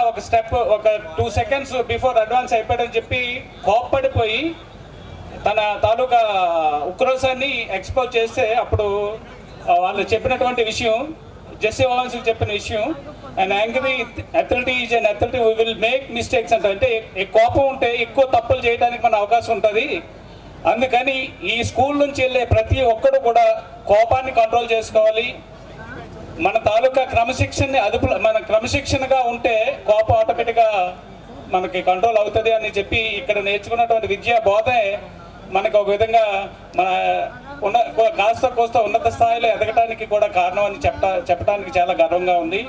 ఒక 2 సెకండ్స్ బిఫోర్ అడ్వాన్స్ అయిపోయాడని చెప్పి కోప్పడిపోయి తన తాలూకా ఉక్రోషాన్ని ఎక్స్పోజ్ చేస్తే అప్పుడు వాళ్ళు చెప్పినటువంటి విషయం, జెస్సీ ఓవెన్స్ చెప్పిన విషయం, and angry athlete is and athlete we will make mistakes అంటే కోపం ఉంటే ఎక్కువ తప్పులు చేయడానికి మన అవకాశం ఉంటుంది. అందుకని ఈ స్కూల్ నుంచి వెళ్ళే ప్రతి ఒక్కరు కూడా కోపాన్ని కంట్రోల్ చేసుకోవాలి. మన తాలూకా క్రమశిక్షణని మన క్రమశిక్షణగా ఉంటే కోపం ఆటోమేటిక్గా మనకి కంట్రోల్ అవుతుంది అని చెప్పి ఇక్కడ నేర్చుకున్నటువంటి విద్యా బోధే మనకు ఒక విధంగా మన కోస్త ఉన్నత స్థాయిలో ఎదగటానికి కూడా కారణం అని చెప్పడానికి చాలా గర్వంగా ఉంది.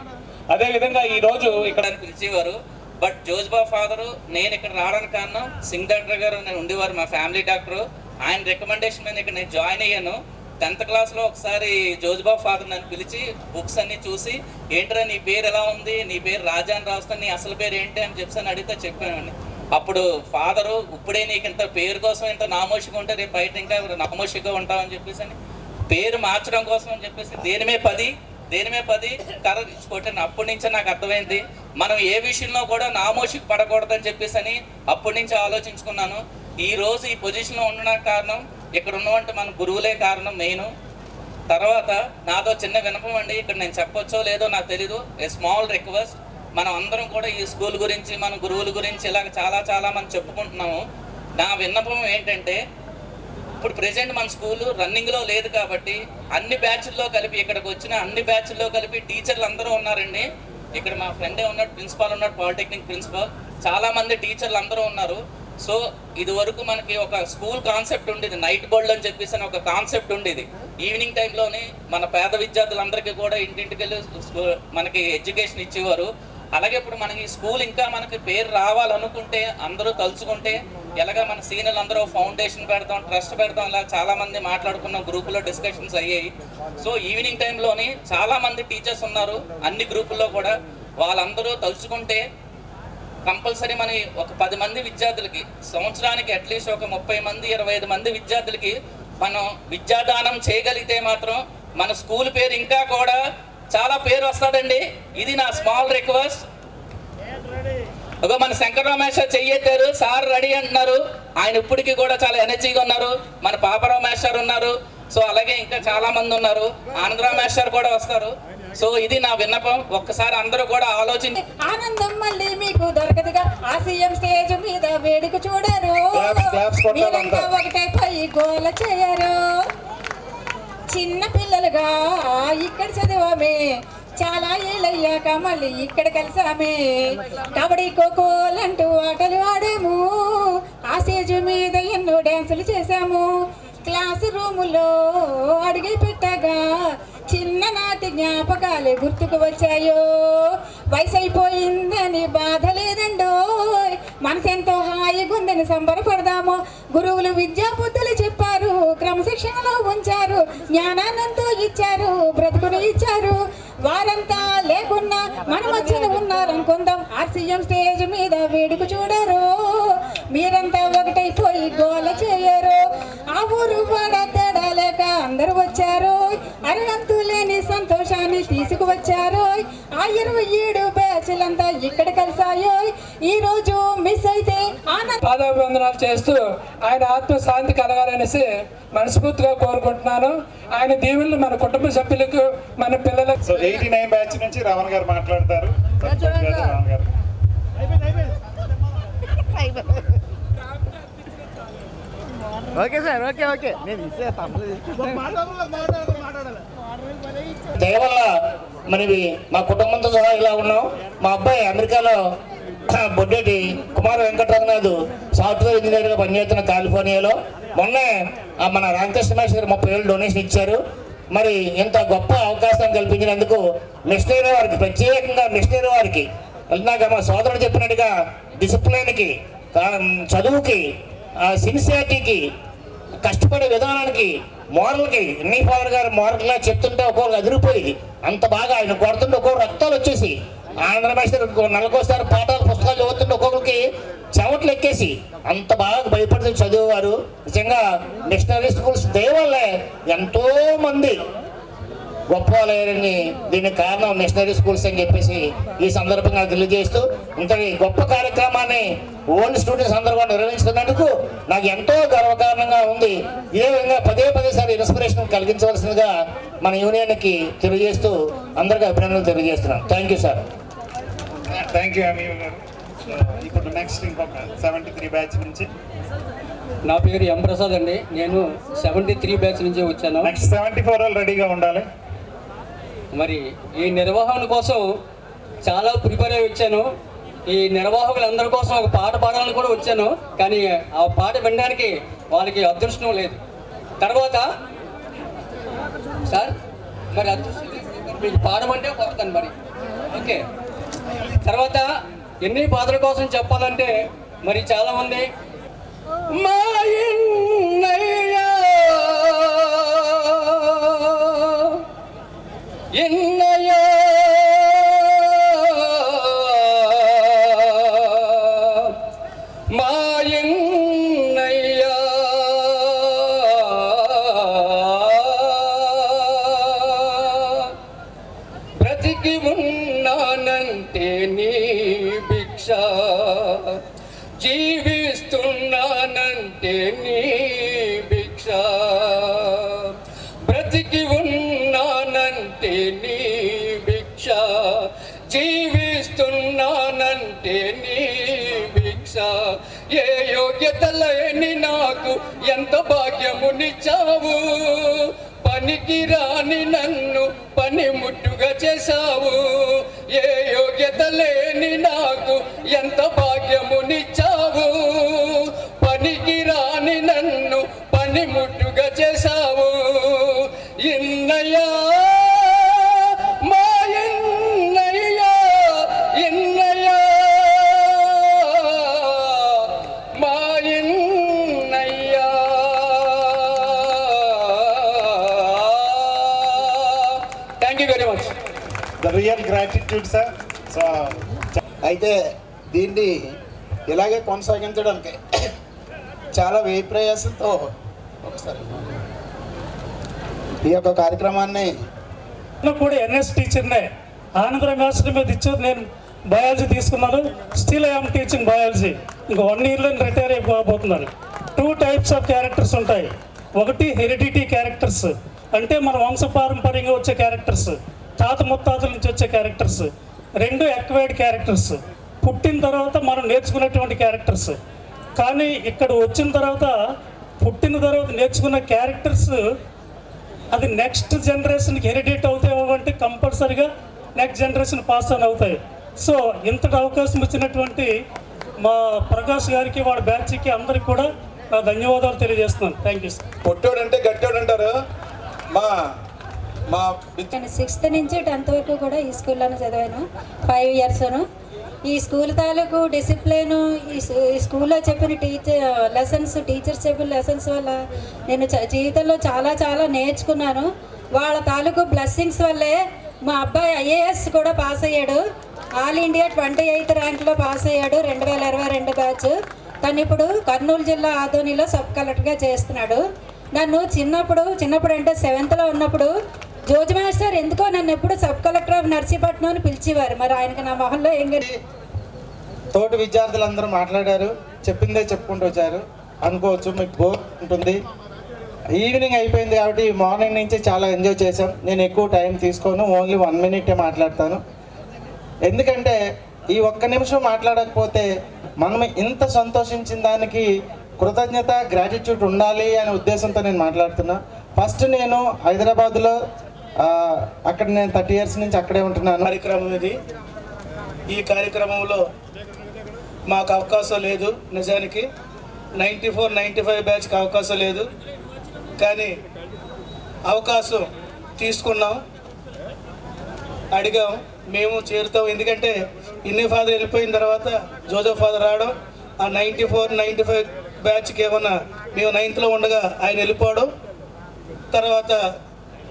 అదేవిధంగా ఈరోజు ఇక్కడ పిలిచేవారు. బట్ జోజ్బా ఫాదరు నేను ఇక్కడ రావడానికి కారణం సింగ్ డాక్టర్ గారు నేను ఉండేవారు, మా ఫ్యామిలీ డాక్టరు. ఆయన రికమెండేషన్ మీద ఇక్కడ నేను జాయిన్ అయ్యాను. 10th క్లాస్లో ఒకసారి జోజ్బా ఫాదర్ నన్ను పిలిచి బుక్స్ అన్నీ చూసి, ఏంట్రా నీ పేరు ఎలా ఉంది, నీ పేరు రాజా అని రాస్తాను, నీ అసలు పేరు ఏంటి అని చెప్పి అడిగితే చెప్పానండి. అప్పుడు ఫాదరు ఇప్పుడే నీకు ఇంత పేరు కోసం ఇంత నామోషిగా ఉంటే రేపు బయట ఇంకా నామోషిగా ఉంటావు అని చెప్పేసి అని పేరు మార్చడం కోసం అని చెప్పేసి దేనిమే 10 దేని మీద 10 కర్ర ఇచ్చి కొట్టాను. అప్పటి నుంచే నాకు అర్థమైంది మనం ఏ విషయంలో కూడా నామోషికి పడకూడదని చెప్పేసి అని అప్పటి నుంచి ఆలోచించుకున్నాను. ఈ రోజు ఈ పొజిషన్లో ఉండడానికి కారణం ఇక్కడ ఉన్నవంటి మన గురువులే కారణం మెయిన్. తర్వాత నాతో చిన్న విన్నపం అండి, ఇక్కడ నేను చెప్పొచ్చో లేదో నాకు తెలీదు. ఏ స్మాల్ రిక్వెస్ట్, మనం అందరం కూడా ఈ స్కూల్ గురించి మన గురువుల గురించి ఇలాగ చాలా మంది చెప్పుకుంటున్నాము. నా విన్నపం ఏంటంటే ఇప్పుడు ప్రెజెంట్ మన స్కూల్ రన్నింగ్లో లేదు కాబట్టి అన్ని బ్యాచ్ల్లో కలిపి ఇక్కడికి వచ్చిన అన్ని బ్యాచ్ల్లో కలిపి టీచర్లు అందరూ ఉన్నారండి. ఇక్కడ మా ఫ్రెండే ఉన్నాడు, ప్రిన్సిపాల్ ఉన్నాడు, పాలిటెక్నిక్ ప్రిన్సిపాల్, చాలామంది టీచర్లు అందరూ ఉన్నారు. సో ఇది వరకు మనకి ఒక స్కూల్ కాన్సెప్ట్ ఉండేది, నైట్ బోర్డ్ అని చెప్పేసి అని ఒక కాన్సెప్ట్ ఉండేది. ఈవినింగ్ టైంలోనే మన పేద విద్యార్థులందరికీ కూడా ఇంటింటికి వెళ్ళి మనకి ఎడ్యుకేషన్ ఇచ్చేవారు. అలాగే ఇప్పుడు మనకి స్కూల్ ఇంకా మనకి పేరు రావాలనుకుంటే అందరూ తలుచుకుంటే ఎలాగా మన సీనియర్లు అందరూ ఫౌండేషన్ పెడతాం, ట్రస్ట్ పెడతాం, ఇలా చాలామంది మాట్లాడుకున్న గ్రూపులో డిస్కషన్స్ అయ్యాయి. సో ఈవినింగ్ టైంలోని చాలామంది టీచర్స్ ఉన్నారు అన్ని గ్రూపుల్లో కూడా. వాళ్ళందరూ తలుచుకుంటే కంపల్సరీ మన ఒక 10 మంది విద్యార్థులకి సంవత్సరానికి అట్లీస్ట్ ఒక 30 మంది 25 మంది విద్యార్థులకి మనం విద్యాదానం చేయగలిగితే మాత్రం మన స్కూల్ పేరు ఇంకా కూడా చాలా పేరు వస్తుందండి. ఇది నా స్మాల్ రిక్వెస్ట్. ఒక మన శంకర్రావు మాస్టర్ చెయ్యెత్తారు, సార్ రెడీ అంటున్నారు. ఆయన ఇప్పటికీ కూడా చాలా ఎనర్జీగా ఉన్నారు. మన పాపరావు మాస్టర్ ఉన్నారు. సో అలాగే ఇంకా చాలా మంది ఉన్నారు. ఆనందరావు మాస్టర్ కూడా వస్తారు. సో ఇది నా విన్నపం. ఒక్కసారి అందరూ కూడా ఆలోచించి ఆనందం మళ్ళీ మీకు దొరకదుగా. ఆసియం స్టేజ్ మీద వేడుక చూడరు, మీరంతా ఒకటే పై గోల చేయరు. చిన్న పిల్లలుగా ఇక్కడ చదివామే, చాలా ఏళ్ళయ్యాక మళ్ళీ ఇక్కడ కలిసామే. కబడ్డీ ఖోఖోలంటూ ఆటలు ఆడాము, ఆ స్టేజ్ మీద ఎన్నో డ్యాన్సులు చేశాము. క్లాస్ రూములో అడిగి పెట్టగా చిన్ననాటి జ్ఞాపకాలే గుర్తుకు వచ్చాయో. వయసు అయిపోయిందని బాధ లేదండో, మనసెంతో హాయిగా ఉందని సంబరపడదాము. గురువులు విద్యా బుద్ధులు చెప్పారు, క్రమశిక్షణలో ఉంచారు, జ్ఞానాన్నంతో ఇచ్చారు, బ్రతుకుని ఇచ్చారు. వారంతా లేకున్నా మన మధ్యన ఉన్నారనుకుందాం. ఆర్సీఎం స్టేజ్ మీద వేడుక చూడరు, మీరంతా ఒకటైపోయి గోల చేయరు. ఆ ఊరు వాడ తేడా లేక అందరూ వచ్చారు, అరగంతు లేని సంతోషాన్ని తీసుకువచ్చారు. ఆ 27 బ్యాచ్లంతా ఇక్కడ కలిసాయో. ఈ రోజు మిస్ అయితే పాదాభివందనాలు చేస్తూ ఆయన ఆత్మ శాంతి కలగాలనేసి మనస్ఫూర్తిగా కోరుకుంటున్నాను. ఆయన దీవులు మన కుటుంబ సభ్యులకు, మన పిల్లలకు. 89 బ్యాచ్ నుంచి రావణ్ గారు మాట్లాడతారు. రావణ్ గారు. ఓకే సార్, ఓకే నేను దయవల్ల మనవి మా కుటుంబంతో సహా ఇలా ఉన్నాం. మా అబ్బాయి అమెరికాలో బొడ్డేటి కుమార్ వెంకటరమణాథ్ సాఫ్ట్వేర్ ఇంజనీర్గా పనిచేస్తున్న కాలిఫోర్నియాలో. మొన్నే మన రామకృష్ణ మాస్టర్ 30,000 డొనేషన్ ఇచ్చారు. మరి ఇంత గొప్ప అవకాశం కల్పించినందుకు మిషనరీ వారికి, ప్రత్యేకంగా మిషనరీ వారికి, ఇందాక మా సోదరుడు చెప్పినట్టుగా డిసిప్లిన్కి, చదువుకి, సిన్సియారిటీకి, కష్టపడే విధానానికి, మోరల్కి, ఎన్ని ఫాదర్ గారు మోరల్గా చెప్తుంటే ఒక్కొక్కరు అదిరిపోయింది. అంత బాగా ఆయన కొడుతుంటే ఒక్కొక్క రక్తాలు వచ్చేసి, ఆంధ్ర మాస్టర్ నెలకోసారి పాఠాలు పుస్తకాలు చదువుతుంటే ఒక్కొక్కరికి చెమట్లు ఎక్కేసి అంత బాగా భయపడుతూ చదివేవారు. నిజంగా మిషనరీ స్కూల్స్ దేవాలే ఎంతో మంది గొప్ప వాళ్ళని, దీనికి కారణం మిషనరీ స్కూల్స్ అని చెప్పేసి ఈ సందర్భంగా తెలియజేస్తూ ఇంతటి గొప్ప కార్యక్రమాన్ని ఓల్డ్ స్టూడెంట్స్ అందరూ కూడా నిర్వహిస్తున్నందుకు నాకు ఎంతో గర్వకారణంగా ఉంది. ఇదే విధంగా పదే సారి ఇన్స్పిరేషన్ కలిగించవలసిందిగా మన యూనియన్కి తెలియజేస్తూ అందరికీ అభినందనలు తెలియజేస్తున్నాను. Thank you sir. Thank you Ameer గారు. ఇప్పుడు నెక్స్ట్ ఇంకొక 73 బ్యాచ్ నుంచి. నా పేరు ఎం ప్రసాద్ అండి. నేను 73 బ్యాచ్ నుంచి వచ్చాను. నెక్స్ట్ 74 వాళ్ళు రెడీగా ఉండాలి. మరి ఈ నిర్వహణ కోసం చాలా ప్రిపేర్ అయి వచ్చాను. ఈ నిర్వాహకులందరి కోసం ఒక పాట పాడాలని కూడా వచ్చాను, కానీ ఆ పాట వినడానికి వాళ్ళకి అదృష్టం లేదు. తర్వాత సార్ మరి అదృష్టం మీకు పాడమంటే పోతాను మరి. ఓకే, తర్వాత ఎన్ని పాటల కోసం చెప్పాలంటే మరి చాలా ఉంది. మా ఎన్నయ్యా మా ఎన్నయ్యా బ్రతికి ఉన్నానంటే నీ భిక్ష, జీవిస్తున్నానంటే నీ భిక్ష, బ్రతికి ఉన్నానంటే నీ భిక్ష, జీవిస్తున్నానంటే నీ భిక్ష. ఏ యోగ్యత లేని నాకు ఎంత భాగ్యమునిచ్చావు, పనికి రాని నన్ను పనిముట్టుగా చేశావు. ఏ యోగ్యత లేని నాకు ఎంత భాగ్యమునిచ్చావు, పనికి రాని నన్ను పనిముట్టుగా చేశావు. ఇన్నయ్యా మా ఇన్నయ్యా, ఇన్నయ్యా మా ఇన్నయ్యా. Thank you very much. The real gratitude sir. So అయితే దీన్ని ఇలాగే కొనసాగించడానికి చాలా వ్యయ ప్రయాసంతో ఒకసారి ఈ యొక్క కార్యక్రమాన్ని కూడా ఎన్ఎస్ టీచర్నే ఆనందరావు మాస్టర్ మీద ఇచ్చారు. నేను బయాలజీ తీసుకున్నాను, స్టిల్ ఐఎమ్ టీచింగ్ బయాలజీ. ఇంకో 1 yearలో రిటైర్ అయిపోతున్నాను. 2 types ఆఫ్ క్యారెక్టర్స్ ఉంటాయి. ఒకటి హెరిడిటీ క్యారెక్టర్స్, అంటే మన వంశపారంపర్యంగా వచ్చే క్యారెక్టర్స్, తాత ముత్తాతల నుంచి వచ్చే క్యారెక్టర్స్. 2 అక్వైర్డ్ క్యారెక్టర్స్, పుట్టిన తర్వాత మనం నేర్చుకున్నటువంటి క్యారెక్టర్స్. కానీ ఇక్కడ వచ్చిన తర్వాత పుట్టిన తర్వాత నేర్చుకున్న క్యారెక్టర్స్ అది నెక్స్ట్ జనరేషన్కి హెరిడేట్ అవుతాయి అంటే కంపల్సరీగా నెక్స్ట్ జనరేషన్ పాస్ ఆన్ అవుతాయి. సో ఇంతటి అవకాశం ఇచ్చినటువంటి మా ప్రకాష్ గారికి వాళ్ళ బ్యాచ్కి అందరికి కూడా నా ధన్యవాదాలు తెలియజేస్తున్నాను. Thank you sir. పొట్టోడు అంటే గట్టోడు అంటారు. మా మా 6th నుంచి 10th వరకు కూడా ఈ స్కూల్లోనే చదివాను. 5 years. ఈ స్కూల్ తాలూకు డిసిప్లిన్, ఈ స్కూల్లో చెప్పిన టీచర్స్ చెప్పిన లెసన్స్ వల్ల నేను జీవితంలో చాలా చాలా నేర్చుకున్నాను. వాళ్ళ తాలూకు బ్లెస్సింగ్స్ వల్లే మా అబ్బాయి IAS కూడా పాస్ అయ్యాడు. ఆల్ ఇండియా 28th ర్యాంక్లో పాస్ అయ్యాడు 2022 బ్యాచ్. తను ఇప్పుడు కర్నూలు జిల్లా ఆదోనిలో సబ్ కలెక్టర్గా చేస్తున్నాడు. నన్ను చిన్నప్పుడు అంటే 7th ఉన్నప్పుడు జోజి మాస్టర్ ఎందుకో నన్ను ఎప్పుడు సబ్ కలెక్టర్ ఆఫ్ నర్సీపట్నం అని పిలిచేవారు. మరి ఆయనకి నా మొహంలో ఏం తోటి విద్యార్థులందరూ మాట్లాడారు, చెప్పిందే చెప్పుకుంటూ వచ్చారు అనుకోవచ్చు. మీకు బోర్ ఉంటుంది. ఈవినింగ్ అయిపోయింది కాబట్టి మార్నింగ్ నుంచి చాలా ఎంజాయ్ చేసాం. నేను ఎక్కువ టైం తీసుకోను, ఓన్లీ 1 minute మాట్లాడతాను. ఎందుకంటే ఈ 1 నిమిషం మాట్లాడకపోతే మనం ఇంత సంతోషించిన దానికి కృతజ్ఞత, గ్రాటిట్యూడ్ ఉండాలి అనే ఉద్దేశంతో నేను మాట్లాడుతున్నా. ఫస్ట్ నేను హైదరాబాద్లో అక్కడ నేను 30 years నుంచి అక్కడే ఉంటున్నాను. కార్యక్రమం ఇది. ఈ కార్యక్రమంలో మాకు అవకాశం లేదు. నిజానికి 94, 95 బ్యాచ్కి అవకాశం లేదు, కానీ అవకాశం తీసుకున్నాం, అడిగాం, మేము చేరుతాం. ఎందుకంటే ఇన్ని ఫాదర్ వెళ్ళిపోయిన తర్వాత జోజఫ్ ఫాదర్ రావడం, ఆ 94, 95 బ్యాచ్కి ఏమన్నా మేము 9th ఉండగా ఆయన వెళ్ళిపోవడం, తర్వాత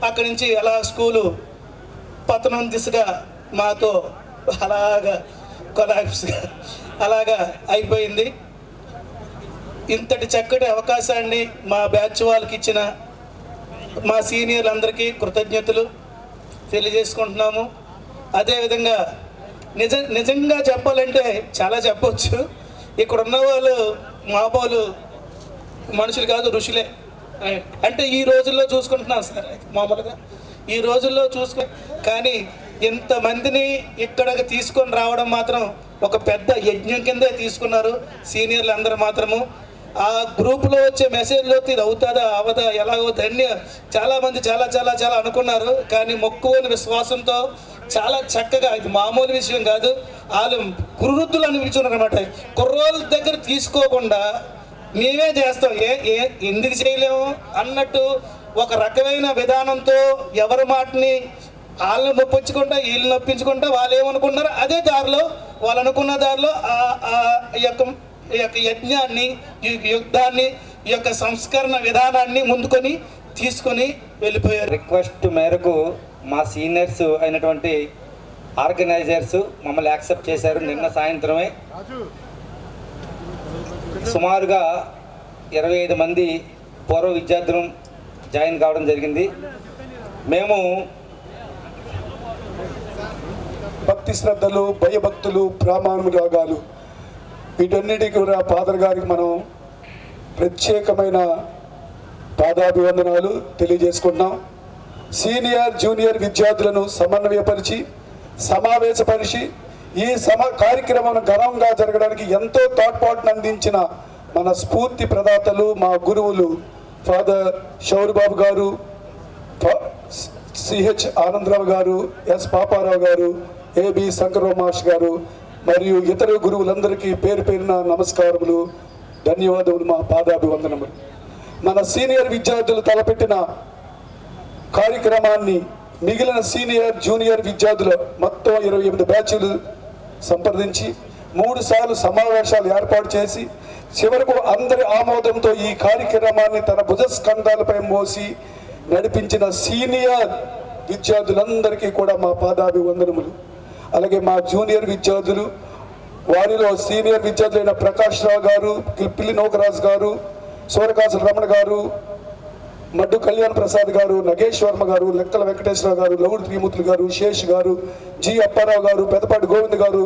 అక్కడి నుంచి అలా స్కూలు పతనం దిశగా మాతో అలాగా కొలాప్స్గా అలాగా అయిపోయింది. ఇంతటి చక్కటి అవకాశాన్ని మా బ్యాచ్ వాళ్ళకి ఇచ్చిన మా సీనియర్లందరికీ కృతజ్ఞతలు తెలియజేసుకుంటున్నాము. అదేవిధంగా నిజంగా చెప్పాలంటే చాలా చెప్పవచ్చు. ఇక్కడ ఉన్న వాళ్ళు మామూలు మనుషులు కాదు, ఋషులే. అంటే ఈ రోజుల్లో చూసుకుంటున్నాం సార్, మామూలుగా ఈ రోజుల్లో కానీ ఇంతమందిని ఇక్కడికి తీసుకొని రావడం మాత్రం ఒక పెద్ద యజ్ఞం కిందే తీసుకున్నారు సీనియర్లు అందరూ మాత్రము. ఆ గ్రూప్లో వచ్చే మెసేజ్లో ఇది అవుతుందా అవదా ఎలాగవుతుంది చాలామంది చాలా అనుకున్నారు. కానీ మొక్కువని విశ్వాసంతో చాలా చక్కగా, ఇది మామూలు విషయం కాదు, వాళ్ళు కురువృత్తులు అని పిలుచున్నారు అనమాట. కుర్రోళ్ళ దగ్గర తీసుకోకుండా మేమే చేస్తాం, ఎందుకు చేయలేము అన్నట్టు ఒక రకమైన విధానంతో ఎవరి మాటని వాళ్ళని నొప్పించుకుంటా వీళ్ళు నొప్పించుకుంటా వాళ్ళు ఏమనుకున్నారో అదే దారిలో వాళ్ళు అనుకున్న దారిలో ఈ యొక్క యజ్ఞాన్ని, ఈ యుద్ధాన్ని, ఈ యొక్క సంస్కరణ విధానాన్ని ముందుకొని తీసుకొని వెళ్ళిపోయారు. రిక్వెస్ట్ మేరకు మా సీనియర్స్ అయినటువంటి ఆర్గనైజర్స్ మమ్మల్ని యాక్సెప్ట్ చేశారు. నిన్న సాయంత్రమే సుమారుగా 25 మంది పూర్వ విద్యార్థులు జాయిన్ కావడం జరిగింది. మేము భక్తి శ్రద్ధలు, భయభక్తులు, ప్రామాణురాగాలు వీటన్నిటికీ కూడా ఫాదర్ గారికి మనం ప్రత్యేకమైన పాదాభివందనాలు తెలియజేసుకుంటున్నాం. సీనియర్ జూనియర్ విద్యార్థులను సమన్వయపరిచి సమావేశపరిచి ఈ కార్యక్రమం ఘనంగా జరగడానికి ఎంతో తోడ్పాటును అందించిన మన స్ఫూర్తి ప్రదాతలు, మా గురువులు ఫాదర్ షౌర్బాబు గారు, సిహెచ్ ఆనందరావు గారు, ఎస్ పాపారావు గారు, ఏబి శంకరరావు మాస్టర్ గారు మరియు ఇతర గురువులందరికీ పేరు పేరున నమస్కారములు, ధన్యవాదములు, మా పాదాభివందనములు. మన సీనియర్ విద్యార్థులు తలపెట్టిన కార్యక్రమాన్ని మిగిలిన సీనియర్ జూనియర్ విద్యార్థులు మొత్తం 28 బ్యాచ్లు సంప్రదించి 3 సార్లు సమావేశాలు ఏర్పాటు చేసి చివరకు అందరి ఆమోదంతో ఈ కార్యక్రమాన్ని తన భుజస్కంధాలపై మోసి నడిపించిన సీనియర్ విద్యార్థులందరికీ కూడా మా పాదాభివందనములు. అలాగే మా జూనియర్ విద్యార్థులు, వారిలో సీనియర్ విద్యార్థులైన ప్రకాష్ రావు గారు, పిల్లి నోకరాజు గారు, సూరకాసుల రమణ గారు, మడ్డు కళ్యాణ్ ప్రసాద్ గారు, నగేష్ వర్మ గారు, లెక్కల వెంకటేశ్వరరావు గారు, లవుడు త్రిమూర్తులు గారు, శేష్ గారు, జి అప్పారావు గారు, పెదపాటి గోవింద్ గారు,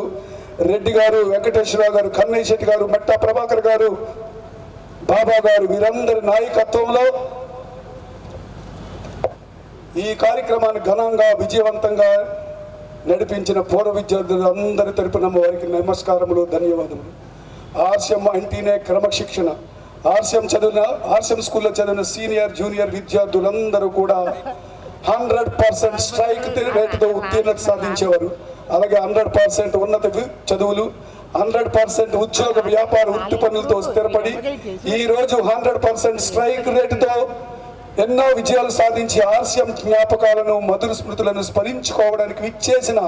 రెడ్డి గారు, వెంకటేశ్వరరావు గారు, కన్నయ్య శెట్టి గారు, మెట్టా ప్రభాకర్ గారు, బాబా గారు, వీరందరి నాయకత్వంలో ఈ కార్యక్రమాన్ని ఘనంగా విజయవంతంగా నడిపించిన పూర్వ విద్యార్థులు అందరి తరపున వారికి నమస్కారములు, ధన్యవాదములు. ఆర్సిఎం అంటేనే క్రమశిక్షణ. ఆర్సిఎం స్కూల్లో చదివిన సీనియర్ జూనియర్ విద్యార్థులందరూ కూడా 100% స్ట్రైక్ రేటుతో ఉత్తీర్ణత సాధించేవారు. అలాగే 100% ఉన్నత చదువులు, 100% ఉద్యోగ వ్యాపార వృత్తి పనులతో స్థిరపడి ఈరోజు 100% స్ట్రైక్ రేటుతో ఎన్నో విజయాలు సాధించి ఆర్సిఎం జ్ఞాపకాలను, మధుర స్మృతులను స్మరించుకోవడానికి విచ్చేసిన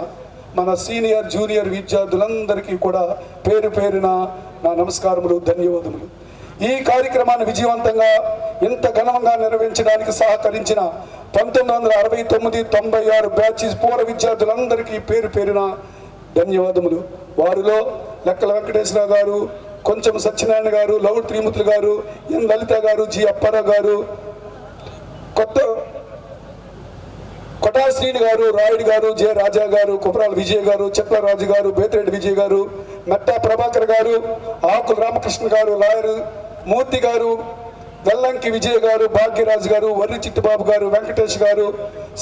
మన సీనియర్ జూనియర్ విద్యార్థులందరికీ కూడా పేరు పేరున నా నమస్కారములు, ధన్యవాదములు. ఈ కార్యక్రమాన్ని విజయవంతంగా ఇంత ఘనంగా నిర్వహించడానికి సహకరించిన 1969-96 బ్యాచ్ పూర్వ విద్యార్థులందరికీ పేరు పేరున ధన్యవాదములు. వారిలో లెక్కల వెంకటేశ్వరరావు గారు, కొంచెం సత్యనారాయణ గారు, లవుడు త్రిమూర్తులు గారు, ఎన్ లలిత గారు, జి అప్పారావు గారు, కొటా శ్రీని గారు, రాయుడు గారు, జె రాజా గారు, కుపరాల విజయ్ గారు, చెట్లరాజు గారు, బేతిరెడ్డి విజయ్ గారు, మెట్టా ప్రభాకర్ గారు, ఆకుల రామకృష్ణ గారు, లాయర్ మూర్తి గారు, వెల్లంకి విజయ్ గారు, భాగ్యరాజు గారు, వర్రి చిట్టుబాబు గారు, వెంకటేష్ గారు,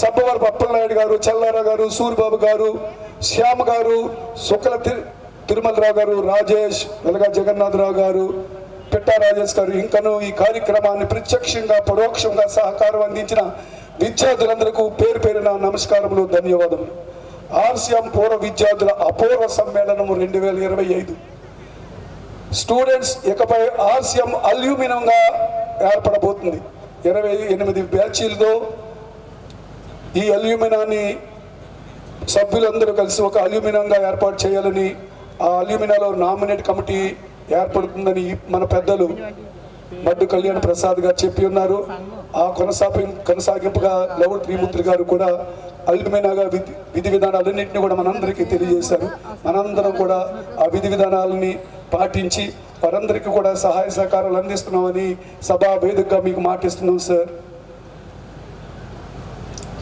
సబ్బవరపు అప్పలనాయుడు గారు, చల్లారా గారు, సూరిబాబు గారు, శ్యామ గారు, శుక్ల తిరుమలరావు గారు, రాజేష్, వెలగా జగన్నాథరావు గారు, పిట్టా రాజేష్ గారు, ఇంకనూ ఈ కార్యక్రమాన్ని ప్రత్యక్షంగా పరోక్షంగా సహకారం అందించిన విద్యార్థులందరికీ పేరు పేరున నమస్కారములు, ధన్యవాదములు. ఆర్సిఎం పూర్వ విద్యార్థుల అపూర్వ సమ్మేళనం 2025 స్టూడెంట్స్ ఇకపై ఆర్సిఎం అల్యూమినియంగా ఏర్పడబోతుంది. 28 బ్యాచీలతో ఈ అల్యూమినియాన్ని సభ్యులందరూ కలిసి ఒక అల్యూమినియంగా ఏర్పాటు చేయాలని, ఆ అల్యూమినియాలో నామినేట్ కమిటీ ఏర్పడుతుందని మన పెద్దలు మడ్డు కళ్యాణ్ ప్రసాద్ గారు చెప్పి ఉన్నారు. ఆ కొనసాగింపుగా లవుడు త్రిమూర్తులు గారు కూడా అల్యూమినియాగా విధి విధానాలన్నింటినీ కూడా మనందరికీ తెలియజేశారు. మనందరం కూడా ఆ విధి విధానాలని పాటించి వారందరికీ కూడా సహాయ సహకారాలు అందిస్తున్నామని సభా వేదికగా మీకు మాటిస్తున్నాం సార్.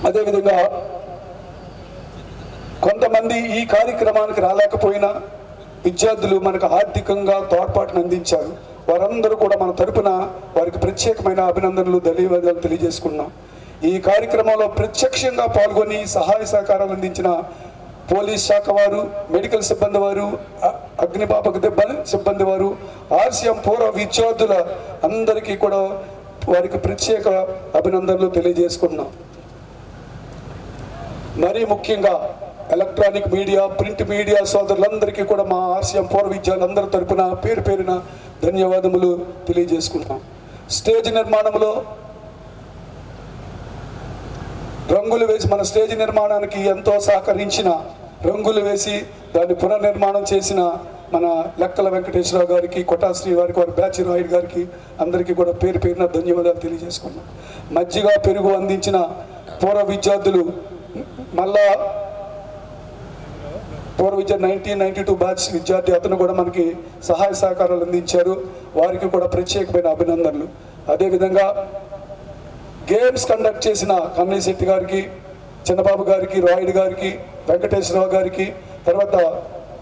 అదేవిధంగా కొంతమంది ఈ కార్యక్రమానికి రాలేకపోయినా విద్యార్థులు మనకు ఆర్థికంగా తోడ్పాటును అందించారు. వారందరూ కూడా మన తరపున వారికి ప్రత్యేకమైన అభినందనలు, ధన్యవాదాలు తెలియజేసుకున్నాం. ఈ కార్యక్రమంలో ప్రత్యక్షంగా పాల్గొని సహాయ సహకారాలు అందించిన పోలీస్ శాఖ వారు, మెడికల్ సిబ్బంది వారు, అగ్నిమాపక సిబ్బంది వారు, ఆర్సిఎం పూర్వ విద్యార్థుల అందరికీ కూడా వారికి ప్రత్యేక అభినందనలు తెలియజేసుకున్నాం. మరీ ముఖ్యంగా ఎలక్ట్రానిక్ మీడియా, ప్రింట్ మీడియా సోదరులందరికీ కూడా మా ఆర్సిఎం పూర్వ విద్యార్థులందరి తరపున పేరు పేరున ధన్యవాదములు తెలియజేసుకుంటాం. స్టేజ్ నిర్మాణంలో రంగులు వేసి మన స్టేజ్ నిర్మాణానికి ఎంతో సహకరించిన, రంగులు వేసి దాన్ని పునర్నిర్మాణం చేసిన మన లెక్కల వెంకటేశ్వరరావు గారికి, కొటాశ్రీ వారికి, వారి బ్యాచ్ రాయుడు గారికి అందరికీ కూడా పేరు పేరున ధన్యవాదాలు తెలియజేసుకున్నాం. మజ్జిగ పెరుగు అందించిన పూర్వ విద్యార్థులు, మళ్ళా పూర్వ విద్య 1992 బ్యాచ్ విద్యార్థి, అతను కూడా మనకి సహాయ సహకారాలు అందించారు. వారికి కూడా ప్రత్యేకమైన అభినందనలు. అదేవిధంగా గేమ్స్ కండక్ట్ చేసిన కన్నయ్య శెట్టి గారికి, చిన్నబాబు గారికి, రాయుడు గారికి, వెంకటేశ్వరరావు గారికి, తర్వాత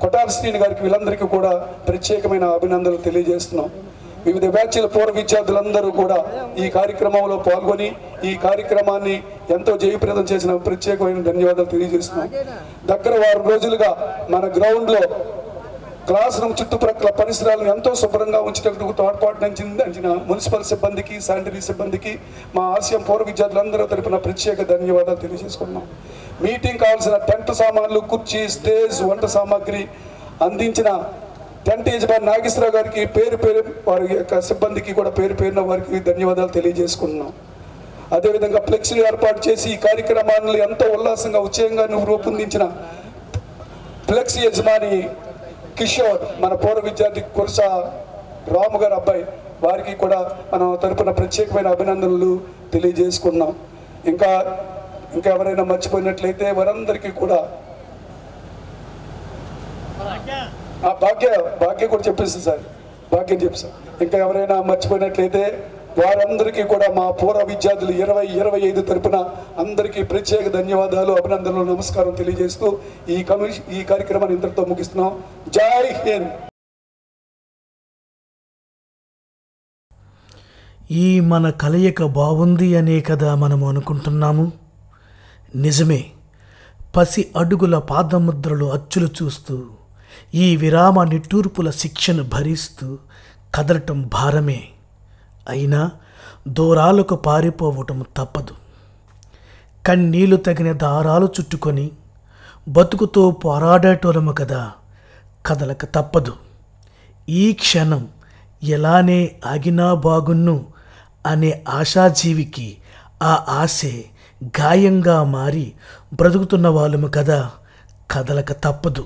కొటారి శ్రీని గారికి వీళ్ళందరికీ కూడా ప్రత్యేకమైన అభినందనలు తెలియజేస్తున్నాం. వివిధ బ్యాచ్ల పూర్వ విద్యార్థులందరూ కూడా ఈ కార్యక్రమంలో పాల్గొని ఈ కార్యక్రమాన్ని ఎంతో జయప్రదం చేసిన ప్రత్యేకమైన ధన్యవాదాలు తెలియజేస్తున్నాం. దగ్గర 6 రోజులుగా మన గ్రౌండ్లో క్లాస్ రూమ్ చుట్టుప్రక్కల పరిసరాలను ఎంతో శుభ్రంగా ఉంచేటప్పుడు తోడ్పాటు అందించిన మున్సిపల్ సిబ్బందికి, శానిటరీ సిబ్బందికి మా ఆసియం పూర్వ విద్యార్థులందరూ తరపున ప్రత్యేక ధన్యవాదాలు తెలియజేసుకున్నాం. మీటింగ్ కావాల్సిన టెంట్ సామాన్లు, కుర్చీ, స్టేజ్, వంట సామాగ్రి అందించిన టెంట్ యజమాని నాగేశ్వరరావు గారికి పేరు వారి యొక్క సిబ్బందికి కూడా పేరున వారికి ధన్యవాదాలు తెలియజేసుకున్నాం. అదేవిధంగా ఫ్లెక్సీలు ఏర్పాటు చేసి ఈ కార్యక్రమాన్ని ఎంతో ఉల్లాసంగా ఉత్సాహంగా రూపొందించిన ఫ్లెక్సీ యజమాని కిషోర్, మన పూర్వ విద్యార్థి కురస రాము గారు అబ్బాయి, వారికి కూడా మనం తరపున ప్రత్యేకమైన అభినందనలు తెలియజేసుకున్నాం. ఇంకా ఎవరైనా మర్చిపోయినట్లయితే వారందరికీ కూడా భాగ్య కూడా చెప్పేసి సార్, భాగ్యం చెప్పు సార్. ఇంకా ఎవరైనా మర్చిపోయినట్లయితే వారందరికీ కూడా మా పూర్వ విద్యార్థులు 20-25 తరపున అందరికీ ప్రత్యేక ధన్యవాదాలు, అభినందనలు, నమస్కారం తెలియజేస్తూ ఈ కార్యక్రమాన్ని ఇంతటితో ముగిస్తున్నాం. జై హింద్. ఈ మన కలయిక బాగుంది అనే కదా మనం అనుకుంటున్నాము. నిజమే. పసి అడుగుల పాదముద్రలు అచ్చులు చూస్తూ ఈ విరామ నిట్టూర్పుల శిక్షను భరిస్తూ కదలటం భారమే. అయినా దూరాలకు పారిపోవటం తప్పదు. కన్నీళ్లు తగిన దారాలు చుట్టుకొని బతుకుతో పోరాడేటోలము కదా, కదలక తప్పదు. ఈ క్షణం ఎలానే ఆగినా బాగున్ను అనే ఆశాజీవికి ఆ ఆశే గాయంగా మారి బ్రతుకుతున్న వాళ్ళము కదా, కదలక తప్పదు.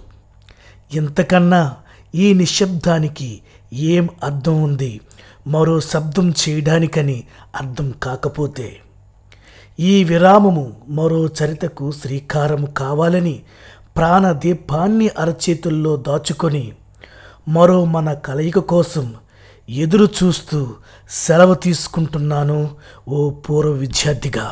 ఇంతకన్నా ఈ నిశ్శబ్దానికి ఏం అర్థం ఉంది మరో శబ్దం చేయడానికని అర్థం కాకపోతే? ఈ విరామము మరో చరితకు శ్రీకారము కావాలని ప్రాణదీపాన్ని అరచేతుల్లో దాచుకొని మరో మన కలయిక కోసం ఎదురు చూస్తూ సెలవు తీసుకుంటున్నాను ఓ పూర్వ విద్యార్థిగా.